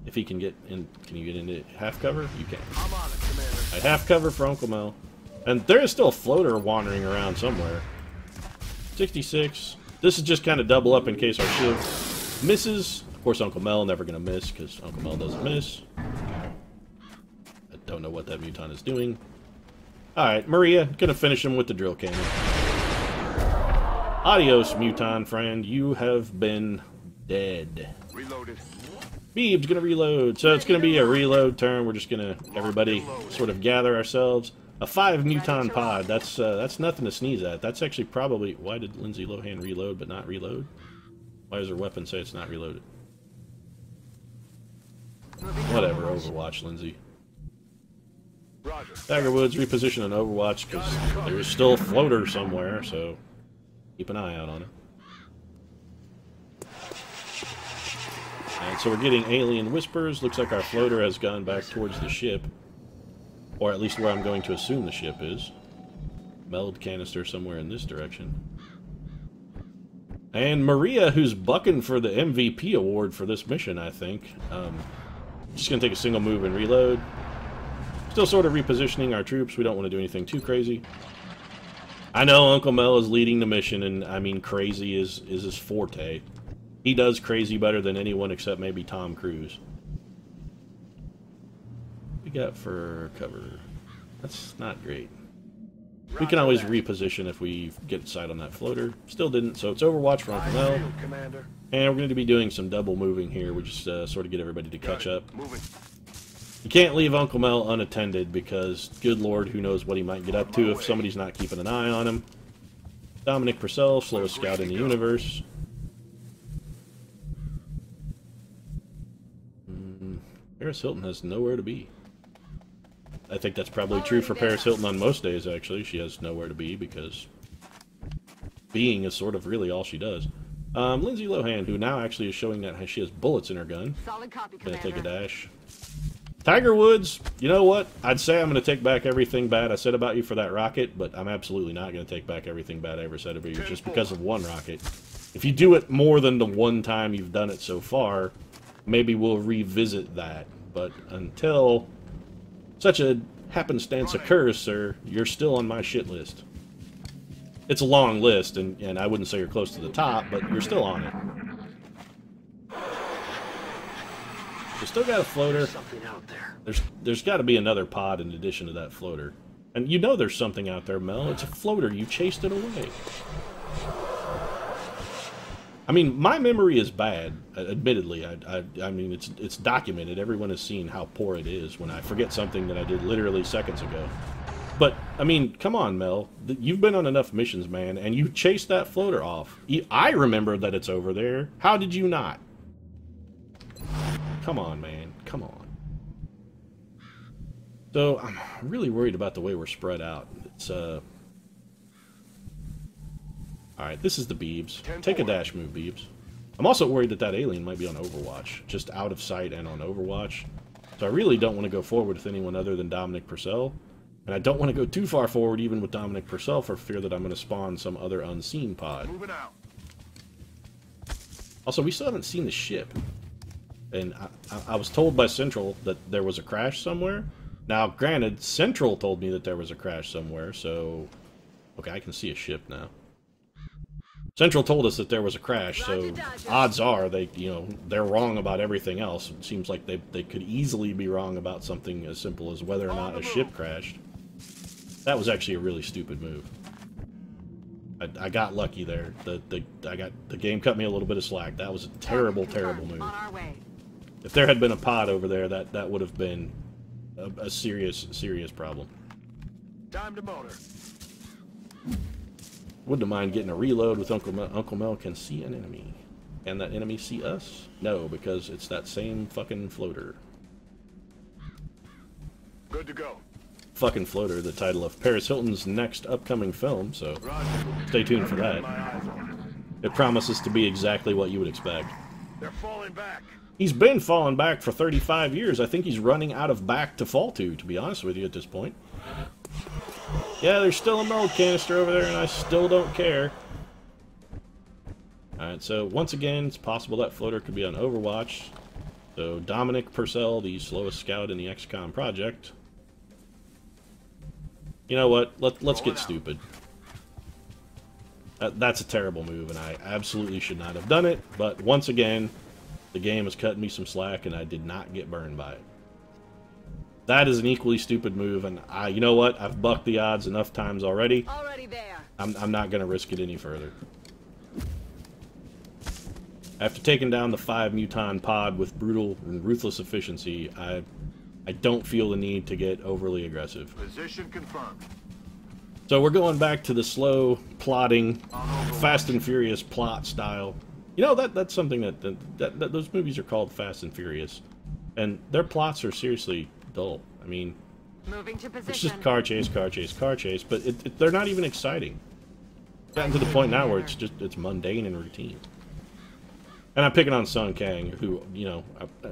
If he can get in, can you get into half cover? You can. I'm on it, Commander. A half cover for Uncle Mel. And there is still a floater wandering around somewhere. 66. This is just kind of double up in case our shiv misses. Of course, Uncle Mel never going to miss, because Uncle Mel doesn't miss. I don't know what that muton is doing. Alright, Maria, gonna finish him with the drill cannon. Adios, muton friend. You have been dead. Reloaded. Beeb's gonna reload. So it's gonna be a reload turn. We're just gonna, everybody, sort of gather ourselves. A 5 Muton pod, that's nothing to sneeze at. That's actually probably... Why did Lindsay Lohan reload but not reload? Why does her weapon say it's not reloaded? Whatever, Overwatch, Lindsay. Roger. Daggerwood's repositioned on Overwatch because there's still a floater somewhere, so keep an eye out on it. And so we're getting alien whispers. Looks like our floater has gone back towards the ship. Or at least where I'm going to assume the ship is. Meld canister somewhere in this direction. And Maria, who's bucking for the MVP award for this mission, I think. Just going to take a single move and reload. Still sort of repositioning our troops. We don't want to do anything too crazy. I know Uncle Mel is leading the mission, and I mean crazy is his forte. He does crazy better than anyone except maybe Tom Cruise. What we got for cover? That's not great. We can always reposition if we get sight on that floater. Still didn't, so it's Overwatch for Uncle Mel. And we're going to be doing some double moving here. We just sort of get everybody to catch up. You can't leave Uncle Mel unattended because, good lord, who knows what he might get up to if somebody's not keeping an eye on him. Dominic Purcell, slowest scout in the universe. Paris Hilton has nowhere to be. I think that's probably true for Paris Hilton on most days, actually. She has nowhere to be because being is sort of really all she does. Lindsay Lohan, who now actually is showing that she has bullets in her gun. Solid copy, Gonna Commander. take a dash. Tiger Woods, you know what? I'd say I'm going to take back everything bad I said about you for that rocket, but I'm absolutely not going to take back everything bad I ever said about you just because of one rocket. If you do it more than the one time you've done it so far, maybe we'll revisit that. But until such a happenstance occurs, sir, you're still on my shit list. It's a long list, and I wouldn't say you're close to the top, but you're still on it. You still got a floater. There's got to be another pod in addition to that floater. And you know there's something out there, Mel. It's a floater. You chased it away. I mean, my memory is bad, admittedly. I mean, it's documented. Everyone has seen how poor it is when I forget something that I did literally seconds ago. But, I mean, come on, Mel. You've been on enough missions, man, and you chased that floater off. I remember that it's over there. How did you not? Come on, man. Come on. So, I'm really worried about the way we're spread out. It's, Alright, this is the Beebs. Take a dash move, Beebs. I'm also worried that that alien might be on Overwatch. Just out of sight and on Overwatch. So I really don't want to go forward with anyone other than Dominic Purcell. And I don't want to go too far forward even with Dominic Purcell for fear that I'm going to spawn some other unseen pod. Moving out. Also, we still haven't seen the ship. And I was told by Central that there was a crash somewhere. Now, granted, Central told me that there was a crash somewhere, so... Okay, I can see a ship now. Central told us that there was a crash, so odds are they're wrong about everything else. It seems like they could easily be wrong about something as simple as whether or not a ship crashed. That was actually a really stupid move. I got lucky there. The game cut me a little bit of slack. That was a terrible, terrible move. On our way. If there had been a pod over there, that would have been a serious, serious problem. Time to motor. Wouldn't mind getting a reload with Uncle Mel. Uncle Mel can see an enemy. Can that enemy see us? No, because it's that same fucking floater. Good to go. Fucking floater, the title of Paris Hilton's next upcoming film, so stay tuned for that. It promises to be exactly what you would expect. They're falling back. He's been falling back for 35 years. I think he's running out of back to fall to be honest with you, at this point. Yeah, there's still a meld canister over there, and I still don't care. Alright, so once again, it's possible that floater could be on Overwatch. So Dominic Purcell, the slowest scout in the XCOM project. You know what? Let's get stupid. That's a terrible move, and I absolutely should not have done it. But once again, the game has cut me some slack, and I did not get burned by it. That is an equally stupid move, and you know what? I've bucked the odds enough times already. Already there. I'm not going to risk it any further. After taking down the 5 Muton pod with brutal and ruthless efficiency, I I don't feel the need to get overly aggressive. Position confirmed. So we're going back to the slow, plodding, Fast and Furious plot style. You know, that's something that those movies are called Fast and Furious. And their plots are seriously dull. I mean, Moving to position. it's just car chase, car chase, car chase, but they're not even exciting. It's gotten to the point now where it's mundane and routine. And I'm picking on Sun Kang, who, you know,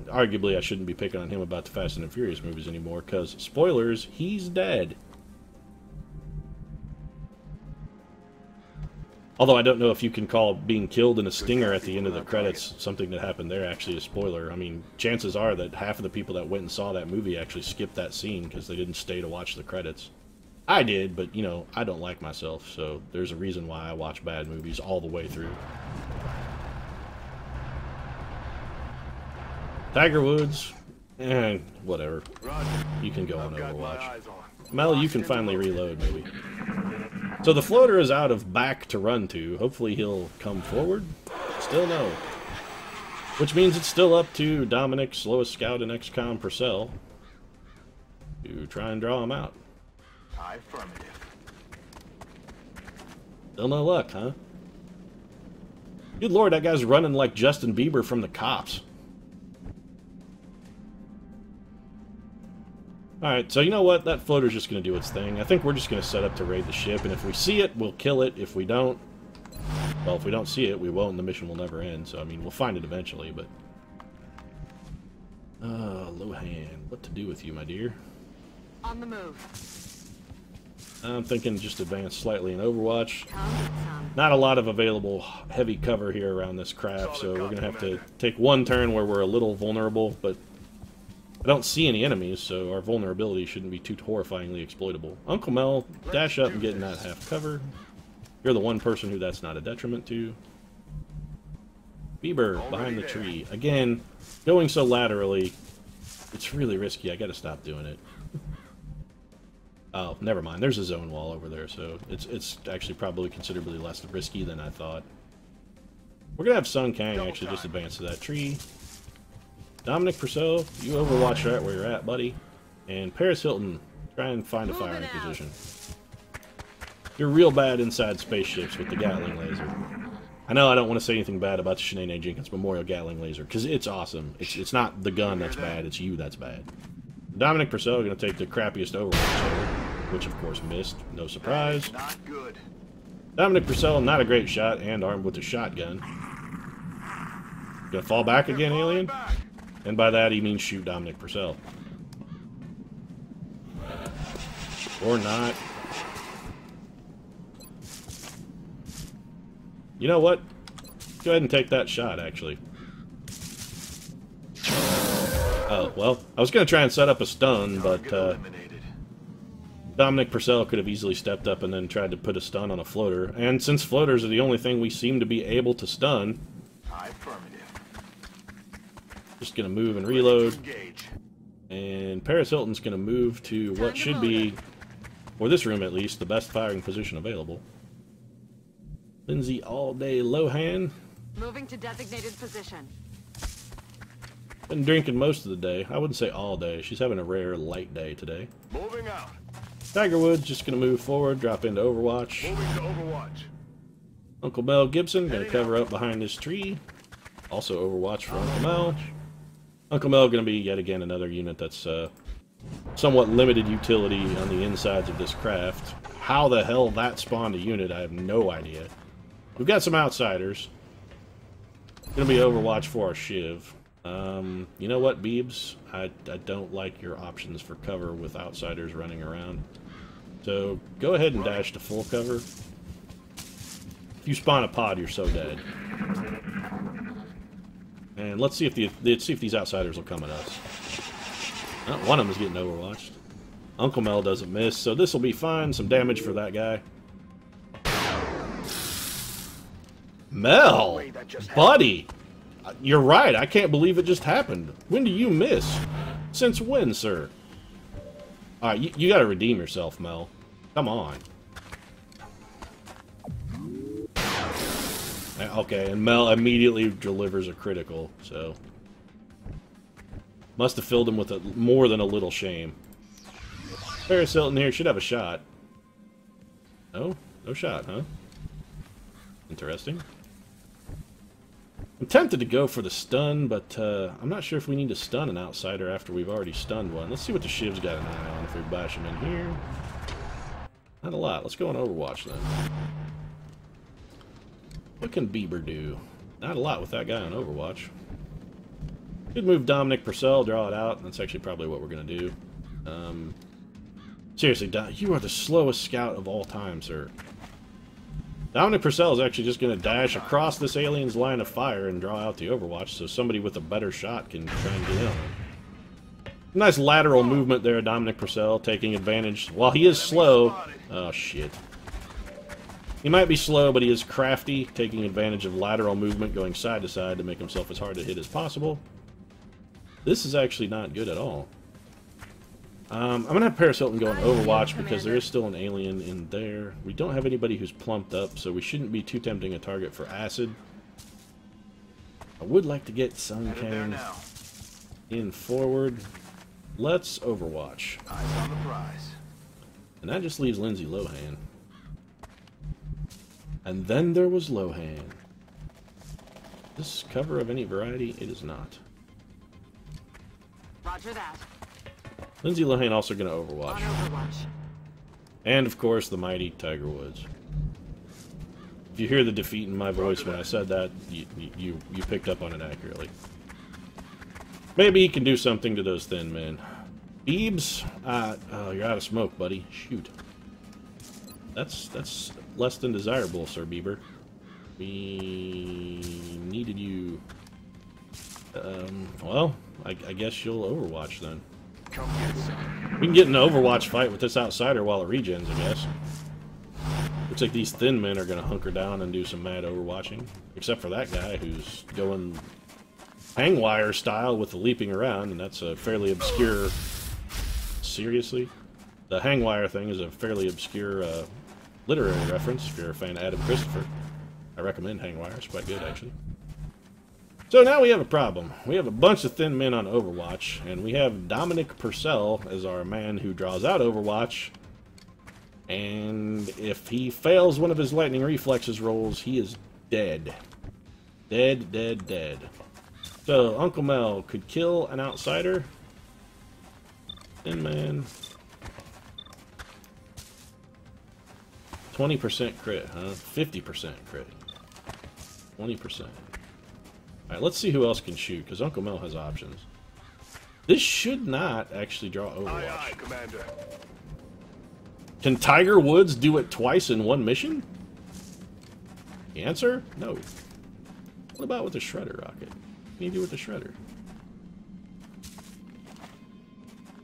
arguably I shouldn't be picking on him about the Fast and Furious movies anymore, because, spoilers, he's dead. Although I don't know if you can call being killed in a stinger at the end of the credits something that happened there actually a spoiler. I mean, chances are that half of the people that went and saw that movie actually skipped that scene because they didn't stay to watch the credits. I did, but, you know, I don't like myself, so there's a reason why I watch bad movies all the way through. Tiger Woods, whatever. You can go on Overwatch. Mel, you can finally reload, maybe. So the floater is out of back to run to. Hopefully he'll come forward. Still no. Which means it's still up to Dominic, slowest scout in XCOM Purcell, to try and draw him out. Affirmative. Still no luck, huh? Good lord, that guy's running like Justin Bieber from the cops. Alright, so you know what? That floater's just going to do its thing. I think we're just going to set up to raid the ship, and if we see it, we'll kill it. If we don't, well, if we don't see it, we won't, and the mission will never end. So, I mean, we'll find it eventually, but... Lohan, what to do with you, my dear? On the move. I'm thinking just advance slightly in Overwatch. Not a lot of available heavy cover here around this craft, so we're going to have to take one turn where we're a little vulnerable, but I don't see any enemies, so our vulnerability shouldn't be too horrifyingly exploitable. Uncle Mel, dash up and get in that half cover. You're the one person who that's not a detriment to. Bieber, behind the tree. Again, going so laterally, it's really risky. I gotta stop doing it. Oh, never mind. There's a zone wall over there, so it's actually probably considerably less risky than I thought. We're gonna have Sun Kang actually just advance to that tree. Dominic Purcell, you overwatch right where you're at, buddy. And Paris Hilton, try and find a firing position. You're real bad inside spaceships with the Gatling laser. I know I don't want to say anything bad about the Shanae Jenkins Memorial Gatling laser, because it's awesome. It's not the gun that's bad, it's you that's bad. Dominic Purcell going to take the crappiest overwatch ever, which of course missed. No surprise. Not good. Dominic Purcell, not a great shot, and armed with a shotgun. Gonna fall back again, alien? And by that he means shoot Dominic Purcell. Or not. You know what? Go ahead and take that shot, actually. Oh, well, I was going to try and set up a stun, but Dominic Purcell could have easily stepped up and then tried to put a stun on a floater. And since floaters are the only thing we seem to be able to stun, just going to move and reload. And Paris Hilton's going to move to what should be, for this room at least, the best firing position available. Lindsay all-day Lohan. Moving to designated position. Been drinking most of the day. I wouldn't say all day. She's having a rare light day today. Moving out. Tiger Woods just going to move forward, drop into Overwatch. Moving to Overwatch. Uncle Mel Gibson going to cover up behind this tree. Also Overwatch for Uncle Mel. Uncle Mel going to be yet again another unit that's somewhat limited utility on the insides of this craft. How the hell that spawned a unit, I have no idea. We've got some outsiders. Going to be Overwatch for our Shiv. You know what, Beebs? I don't like your options for cover with outsiders running around. So, go ahead and dash to full cover. If you spawn a pod, you're so dead. And let's see if these outsiders will come at us. Oh, one of them is getting overwatched. Uncle Mel doesn't miss, so this will be fine. Some damage for that guy. Mel! Buddy! You're right, I can't believe it just happened. When do you miss? Since when, sir? Alright, you gotta redeem yourself, Mel. Come on. Okay, and Mel immediately delivers a critical, so... Must have filled him with more than a little shame. Paris Hilton here should have a shot. No? No shot, huh? Interesting. I'm tempted to go for the stun, but I'm not sure if we need to stun an outsider after we've already stunned one. Let's see what the Shiv's got an eye on if we bash him in here. Not a lot. Let's go on Overwatch then. What can Bieber do? Not a lot with that guy on Overwatch. Could move Dominic Purcell, draw it out. That's actually probably what we're going to do. Seriously, you are the slowest scout of all time, sir. Dominic Purcell is actually just going to dash across this alien's line of fire and draw out the Overwatch so somebody with a better shot can try and get in on him. Nice lateral movement there, Dominic Purcell, taking advantage. While he is slow... Oh, shit. He might be slow, but he is crafty, taking advantage of lateral movement, going side to side to make himself as hard to hit as possible. This is actually not good at all. I'm going to have Paris Hilton go on Overwatch because there is still an alien in there. We don't have anybody who's plumped up, so we shouldn't be too tempting a target for acid. I would like to get Suncan in forward. Let's Overwatch. Eyes on the prize. And that just leaves Lindsay Lohan. And then there was Lohan. This cover of any variety? It is not. Roger that. Lindsay Lohan also going to Overwatch. On Overwatch. And, of course, the mighty Tiger Woods. If you hear the defeat in my voice when I said that, you picked up on it accurately. Maybe he can do something to those thin men. Beebs? Oh, you're out of smoke, buddy. Shoot. That's less than desirable, Sir Bieber. We needed you... well, I guess you'll Overwatch then. Come get some. We can get in an Overwatch fight with this outsider while it regens, I guess. Looks like these thin men are going to hunker down and do some mad Overwatching. Except for that guy who's going hangwire style with the leaping around, and that's a fairly obscure... Seriously? The hangwire thing is a fairly obscure literary reference if you're a fan of Adam Christopher. I recommend Hangwire, it's quite good actually. So now we have a problem. We have a bunch of thin men on Overwatch, and we have Dominic Purcell as our man who draws out Overwatch. And if he fails one of his lightning reflexes rolls, he is dead. Dead, dead, dead. So Uncle Mel could kill an outsider. Thin man. 20% crit, huh? 50% crit. 20%. Alright, let's see who else can shoot, because Uncle Mel has options. This should not actually draw Overwatch. Aye, aye, Commander. Can Tiger Woods do it twice in one mission? The answer? No. What about with the Shredder rocket? What can you do with the Shredder?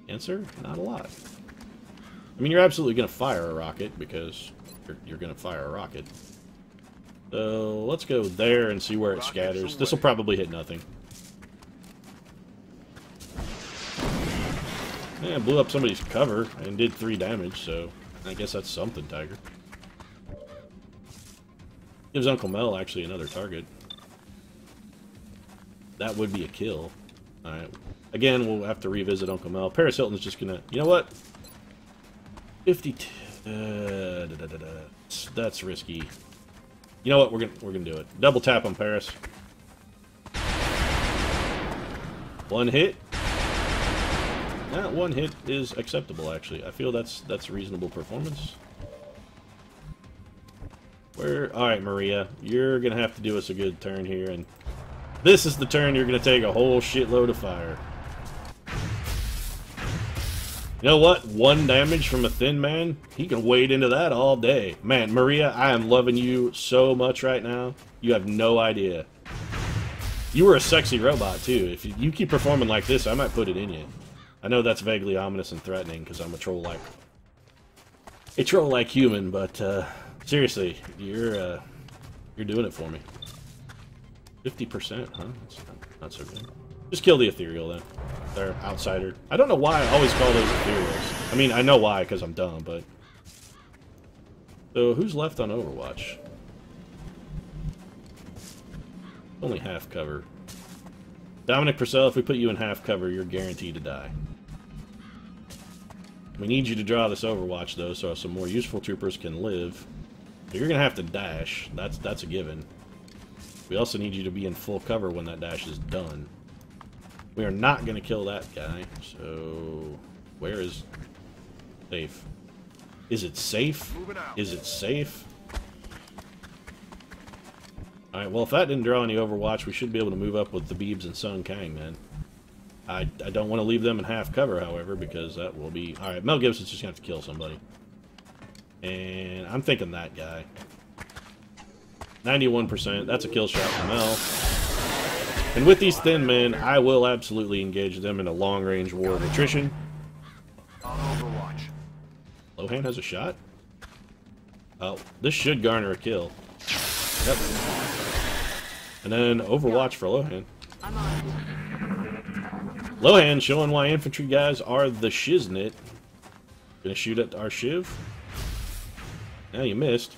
Answer? Not a lot. I mean, you're absolutely going to fire a rocket, because you're going to fire a rocket. So, let's go there and see where it scatters. This will probably hit nothing. Yeah, blew up somebody's cover and did 3 damage, so I guess that's something, Tiger. Gives Uncle Mel actually another target. That would be a kill. Alright. Again, we'll have to revisit Uncle Mel. Paris Hilton's just gonna... You know what? 52... That's risky. You know what? We're gonna do it. Double tap on Paris. 1 hit. That 1 hit is acceptable, actually. I feel that's reasonable performance. Alright, Maria. You're gonna have to do us a good turn here, and this is the turn you're gonna take a whole shitload of fire. You know what? 1 damage from a thin man? He can wade into that all day. Man, Maria, I am loving you so much right now. You have no idea. You were a sexy robot, too. If you keep performing like this, I might put it in you. I know that's vaguely ominous and threatening, because I'm a troll-like human, but, seriously, you're doing it for me. 50%, huh? That's not so good. Just kill the ethereal, then. They're outsider. I don't know why I always call those ethereals. I mean, I know why, because I'm dumb, but... So, who's left on Overwatch? Only half cover. Dominic Purcell, if we put you in half cover, you're guaranteed to die. We need you to draw this Overwatch, though, so some more useful troopers can live. But you're going to have to dash. That's a given. We also need you to be in full cover when that dash is done. We are not going to kill that guy, so... Where is... Safe? Is it safe? Is it safe? Alright, well, if that didn't draw any Overwatch, we should be able to move up with the Beebs and Sun Kang, man. I don't want to leave them in half cover, however, because that will be... Alright, Mel Gibson's just going to have to kill somebody. And I'm thinking that guy. 91%. That's a kill shot for Mel. And with these thin men, I will absolutely engage them in a long-range war of attrition. Lohan has a shot? Oh, this should garner a kill. Yep. And then Overwatch for Lohan. I'm on it. Lohan showing why infantry guys are the shiznit. Gonna shoot at our Shiv. Now you missed.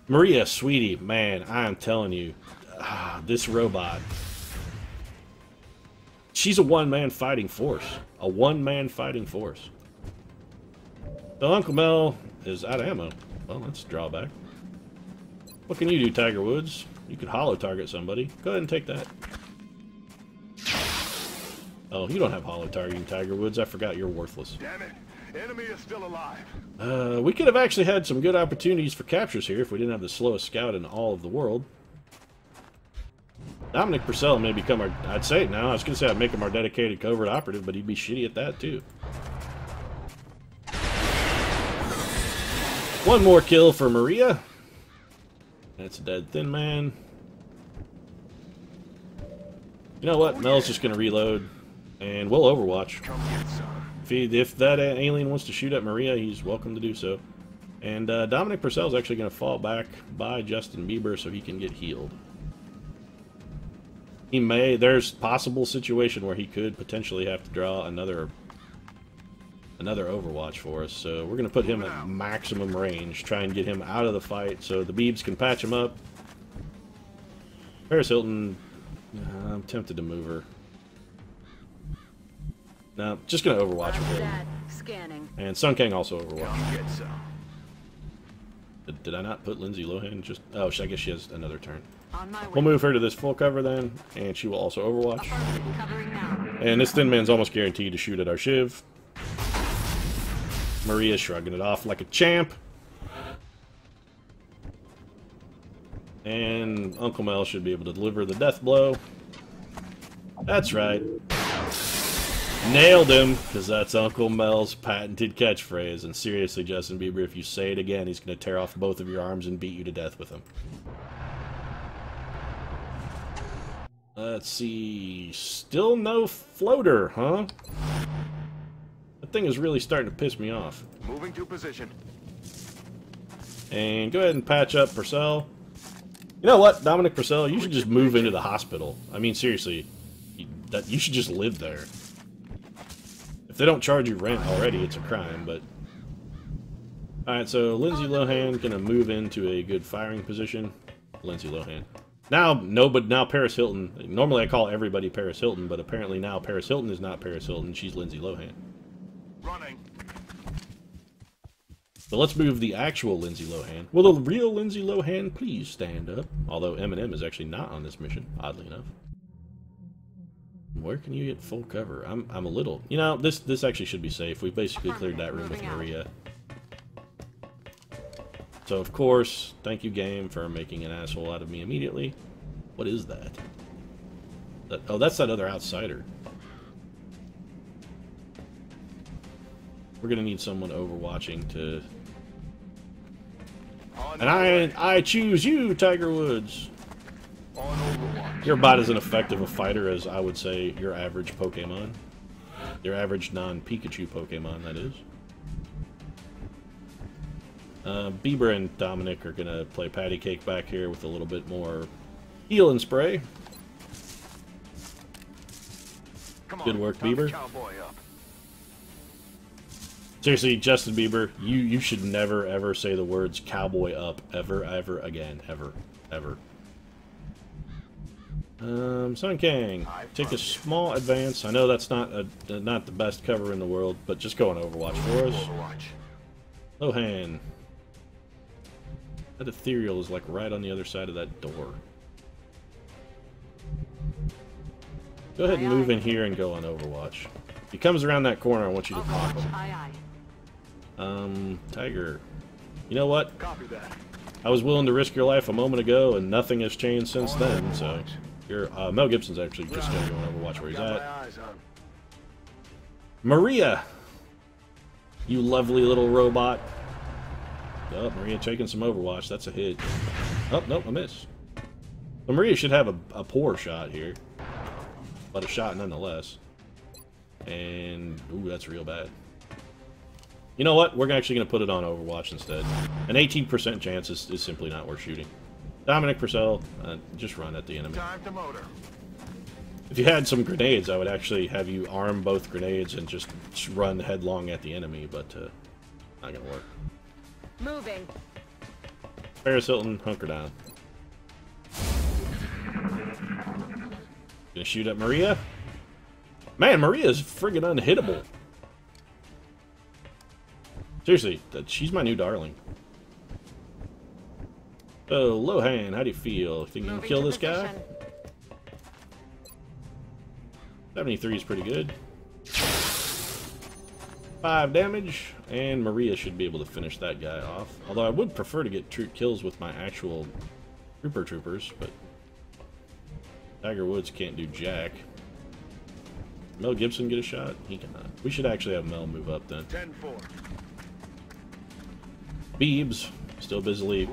Maria, sweetie, man, I am telling you, this robot. She's a one-man fighting force. A one-man fighting force. So Uncle Mel is out of ammo. Well, that's a drawback. What can you do, Tiger Woods? You could holo target somebody. Go ahead and take that. Oh, you don't have holo targeting, Tiger Woods. I forgot you're worthless. Damn it! Enemy is still alive. We could have actually had some good opportunities for captures here if we didn't have the slowest scout in all of the world. Dominic Purcell may become our... I'd say it now. I was going to say I'd make him our dedicated covert operative, but he'd be shitty at that, too. One more kill for Maria. That's a dead thin man. You know what? Mel's just going to reload, and we'll Overwatch. If that alien wants to shoot at Maria, he's welcome to do so. And Dominic Purcell's actually going to fall back by Justin Bieber so he can get healed. He may... There's possible situation where he could potentially have to draw another Overwatch for us. So we're going to put him at maximum range, try and get him out of the fight so the Beebs can patch him up. Paris Hilton... I'm tempted to move her. No, just going to Overwatch with him. Scanning. And Sun Kang also Overwatch. Did I not put Lindsay Lohan just... Oh, I guess she has another turn. On my way. We'll move her to this full cover then, and she will also Overwatch. Covering now. And this thin man's almost guaranteed to shoot at our Shiv. Maria's shrugging it off like a champ. And Uncle Mel should be able to deliver the death blow. That's right. Nailed him, because that's Uncle Mel's patented catchphrase. And seriously, Justin Bieber, if you say it again, he's going to tear off both of your arms and beat you to death with them. Let's see. Still no floater, huh? That thing is really starting to piss me off. Moving to position. And go ahead and patch up Purcell. You know what, Dominic Purcell, you should just move into the hospital. I mean, seriously, you should just live there. If they don't charge you rent already, it's a crime, but... Alright, so Lindsay Lohan gonna move into a good firing position. Lindsay Lohan. Now Paris Hilton. Normally I call everybody Paris Hilton, but apparently now Paris Hilton is not Paris Hilton, she's Lindsay Lohan. Running. So let's move the actual Lindsay Lohan. Will the real Lindsay Lohan please stand up? Although Eminem is actually not on this mission, oddly enough. Where can you get full cover? I'm a little... You know, this actually should be safe. We've basically cleared that room with Maria. So, of course, thank you, game, for making an asshole out of me immediately. What is that? Oh, that's that other outsider. We're gonna need someone overwatching to... And I choose you, Tiger Woods! You're about as ineffective a fighter as, I would say, your average Pokemon. Your average non-Pikachu Pokemon, that is. Bieber and Dominic are gonna play patty cake back here with a little bit more heal and spray. Good work, Bieber. Seriously, Justin Bieber, you should never ever say the words cowboy up ever again. Ever. Sun King, take a small advance. I know that's not not the best cover in the world, but just go on Overwatch for us. Lohan. That ethereal is like right on the other side of that door. Go ahead and move in here and go on Overwatch. If he comes around that corner, I want you to pop him. Tiger. You know what? Copy that. I was willing to risk your life a moment ago, and nothing has changed since then, so... Mel Gibson's actually just going to go on Overwatch where he's at. Maria! You lovely little robot. Oh, Maria taking some Overwatch. That's a hit. Oh, nope, I missed. Well, Maria should have a poor shot here. But a shot nonetheless. And, ooh, that's real bad. You know what? We're actually going to put it on Overwatch instead. An 18% chance is simply not worth shooting. Dominic Purcell, just run at the enemy. Time to motor. If you had some grenades, I would actually have you arm both grenades and just run headlong at the enemy, but not gonna work. Moving. Paris Hilton, hunker down. Gonna shoot at Maria? Man, Maria's friggin' unhittable. Seriously, she's my new darling. So, Lohan, how do you feel? Think you can kill this guy? 73 is pretty good. 5 damage, and Maria should be able to finish that guy off. Although I would prefer to get kills with my actual troopers, but Tiger Woods can't do jack. Mel Gibson get a shot? He cannot. We should actually have Mel move up then. 10-4. Beebs, still busily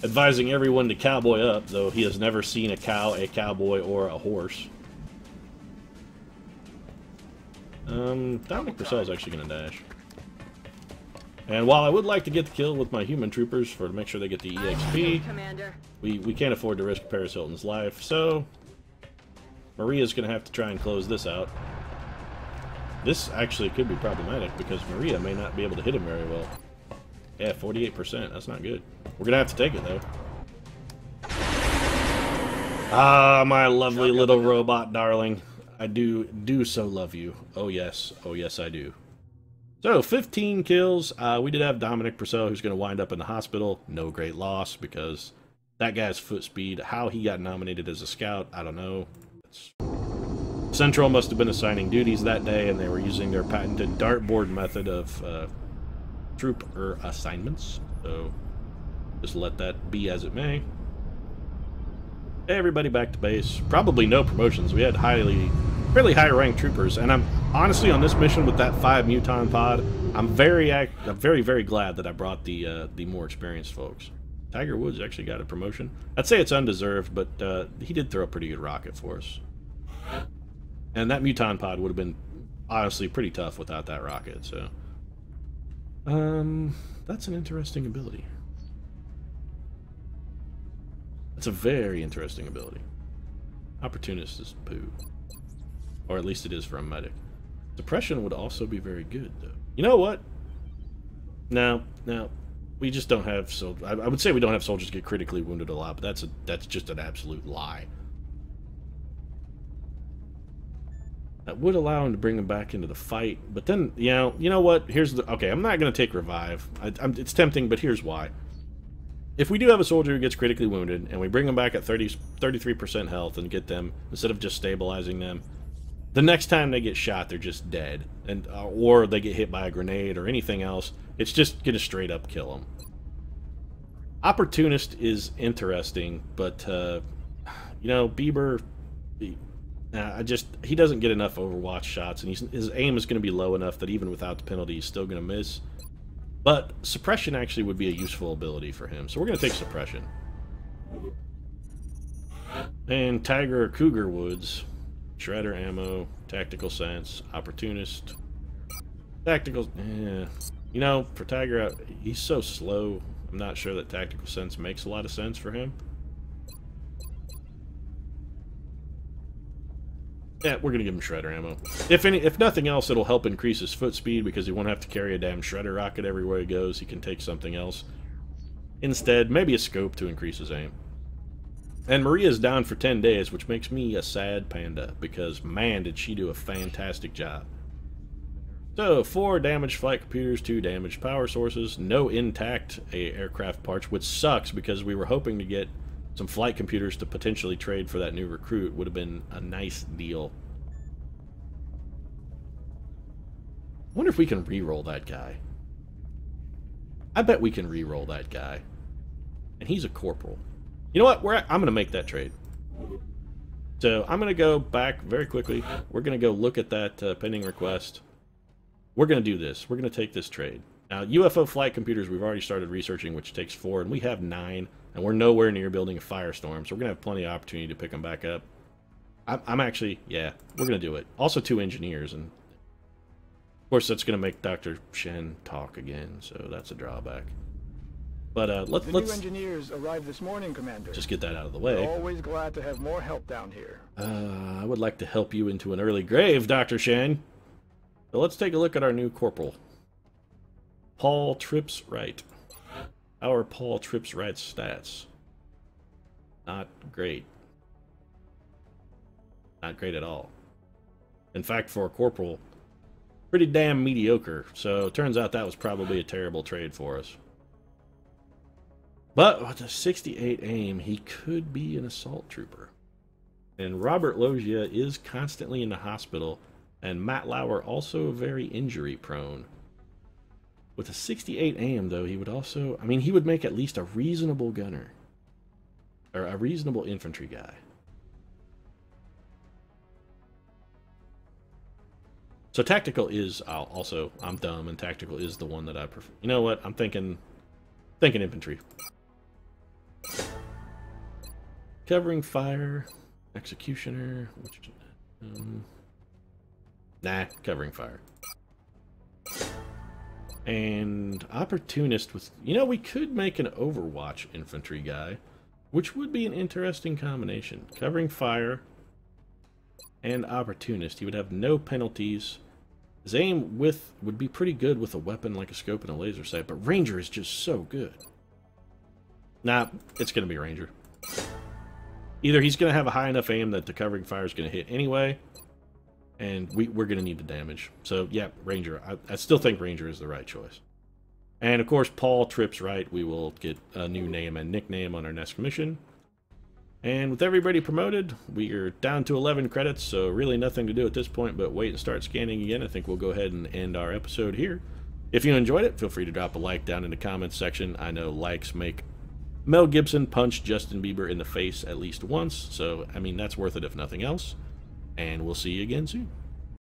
advising everyone to cowboy up, though he has never seen a cow, a cowboy, or a horse. Dominic Purcell is actually going to dash. And while I would like to get the kill with my human troopers to make sure they get the EXP, we can't afford to risk Paris Hilton's life, so Maria's going to have to try and close this out. This actually could be problematic because Maria may not be able to hit him very well. Yeah, 48%. That's not good. We're going to have to take it, though. Ah, my lovely little robot darling. I do so love you. Oh, yes. Oh, yes, I do. So, 15 kills. We did have Dominic Purcell, who's going to wind up in the hospital. No great loss, because that guy's foot speed, how he got nominated as a scout, I don't know. Central must have been assigning duties that day, and they were using their patented dartboard method of trooper assignments. So, just let that be as it may. Everybody back to base. Probably no promotions. We had fairly high-ranked troopers, and I'm honestly on this mission with that 5 Muton pod. I'm very, very glad that I brought the more experienced folks. Tiger Woods actually got a promotion. I'd say it's undeserved, but he did throw a pretty good rocket for us. And that Muton pod would have been honestly pretty tough without that rocket. So, that's an interesting ability. It's a very interesting ability. Opportunist is poo. Or at least it is for a medic. Suppression would also be very good, though. You know what? No. We just don't have... I would say we don't have soldiers get critically wounded a lot, but that's just an absolute lie. That would allow him to bring him back into the fight, but then, you know what? Here's the... Okay, I'm not going to take revive. It's tempting, but here's why. If we do have a soldier who gets critically wounded, and we bring them back at 33% health and get them, instead of just stabilizing them, the next time they get shot, they're just dead. Or they get hit by a grenade or anything else, it's just going to straight up kill them. Opportunist is interesting, but, Bieber, he doesn't get enough Overwatch shots, and his aim is going to be low enough that even without the penalty, he's still going to miss. But Suppression actually would be a useful ability for him, so we're going to take Suppression. And Tiger or Cougar Woods, Shredder Ammo, Tactical Sense, Opportunist. Tactical, for Tiger, he's so slow, I'm not sure that Tactical Sense makes a lot of sense for him. Yeah, we're gonna give him Shredder ammo. If nothing else, it'll help increase his foot speed because he won't have to carry a damn Shredder rocket everywhere he goes. He can take something else instead. Maybe a scope to increase his aim. And Maria's down for 10 days, which makes me a sad panda, because man, did she do a fantastic job. So, 4 damaged flight computers, 2 damaged power sources, no intact aircraft parts, which sucks because we were hoping to get some flight computers to potentially trade for that new recruit. Would have been a nice deal. I wonder if we can re-roll that guy. I bet we can re-roll that guy. And he's a corporal. You know what? I'm going to make that trade. So I'm going to go back very quickly. We're going to go look at that pending request. We're going to do this. We're going to take this trade. Now, UFO flight computers we've already started researching, which takes 4, and we have 9, and we're nowhere near building a firestorm, so we're going to have plenty of opportunity to pick them back up. I'm actually, yeah, we're going to do it. Also 2 engineers, and of course that's going to make Dr. Shen talk again, so that's a drawback. But let's new engineers arrived this morning, Commander. Just get that out of the way. We're always glad to have more help down here. I would like to help you into an early grave, Dr. Shen. So let's take a look at our new corporal. Paul Trips Wright. Our Paul Trips Wright stats. Not great. Not great at all. In fact, for a corporal, pretty damn mediocre. So it turns out that was probably a terrible trade for us. But with a 68 aim, he could be an assault trooper. And Robert Loggia is constantly in the hospital, and Matt Lauer also very injury prone. With a 68 aim, though, he would also, I mean, he would make at least a reasonable gunner. Or a reasonable infantry guy. So tactical is, also, I'm dumb, and tactical is the one that I prefer. You know what? I'm thinking infantry. Covering fire, executioner, which, nah, covering fire. And opportunist with, you know, we could make an Overwatch infantry guy, which would be an interesting combination. Covering fire and opportunist. He would have no penalties. His aim would be pretty good with a weapon like a scope and a laser sight, but Ranger is just so good. Nah, it's going to be Ranger. Either he's going to have a high enough aim that the covering fire is going to hit anyway, and we're going to need the damage. So, yeah, Ranger. I still think Ranger is the right choice. And, of course, Paul Trips Wright. We will get a new name and nickname on our next commission. And with everybody promoted, we are down to 11 credits, so really nothing to do at this point but wait and start scanning again. I think we'll go ahead and end our episode here. If you enjoyed it, feel free to drop a like down in the comments section. I know likes make Mel Gibson punch Justin Bieber in the face at least once, so, I mean, that's worth it if nothing else. And we'll see you again soon.